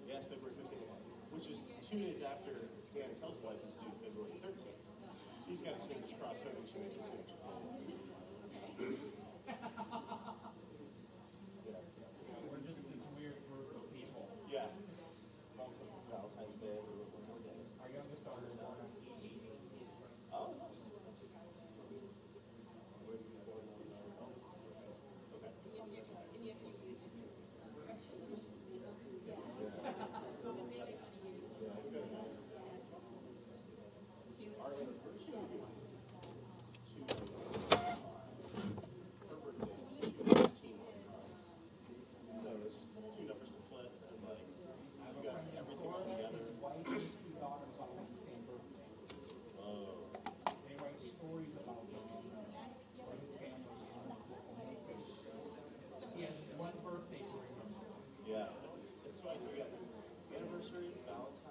Yeah, February 15th, which is 2 days after Dan Tell's wife is due February 13th. He's got his fingers crossed hoping she makes a change. We're just this weird group of people. Yeah. Valentine's Day. Our youngest daughter is born on 8/8. Oh, nice. Yeah, it's funny. We got anniversary, Valentine's.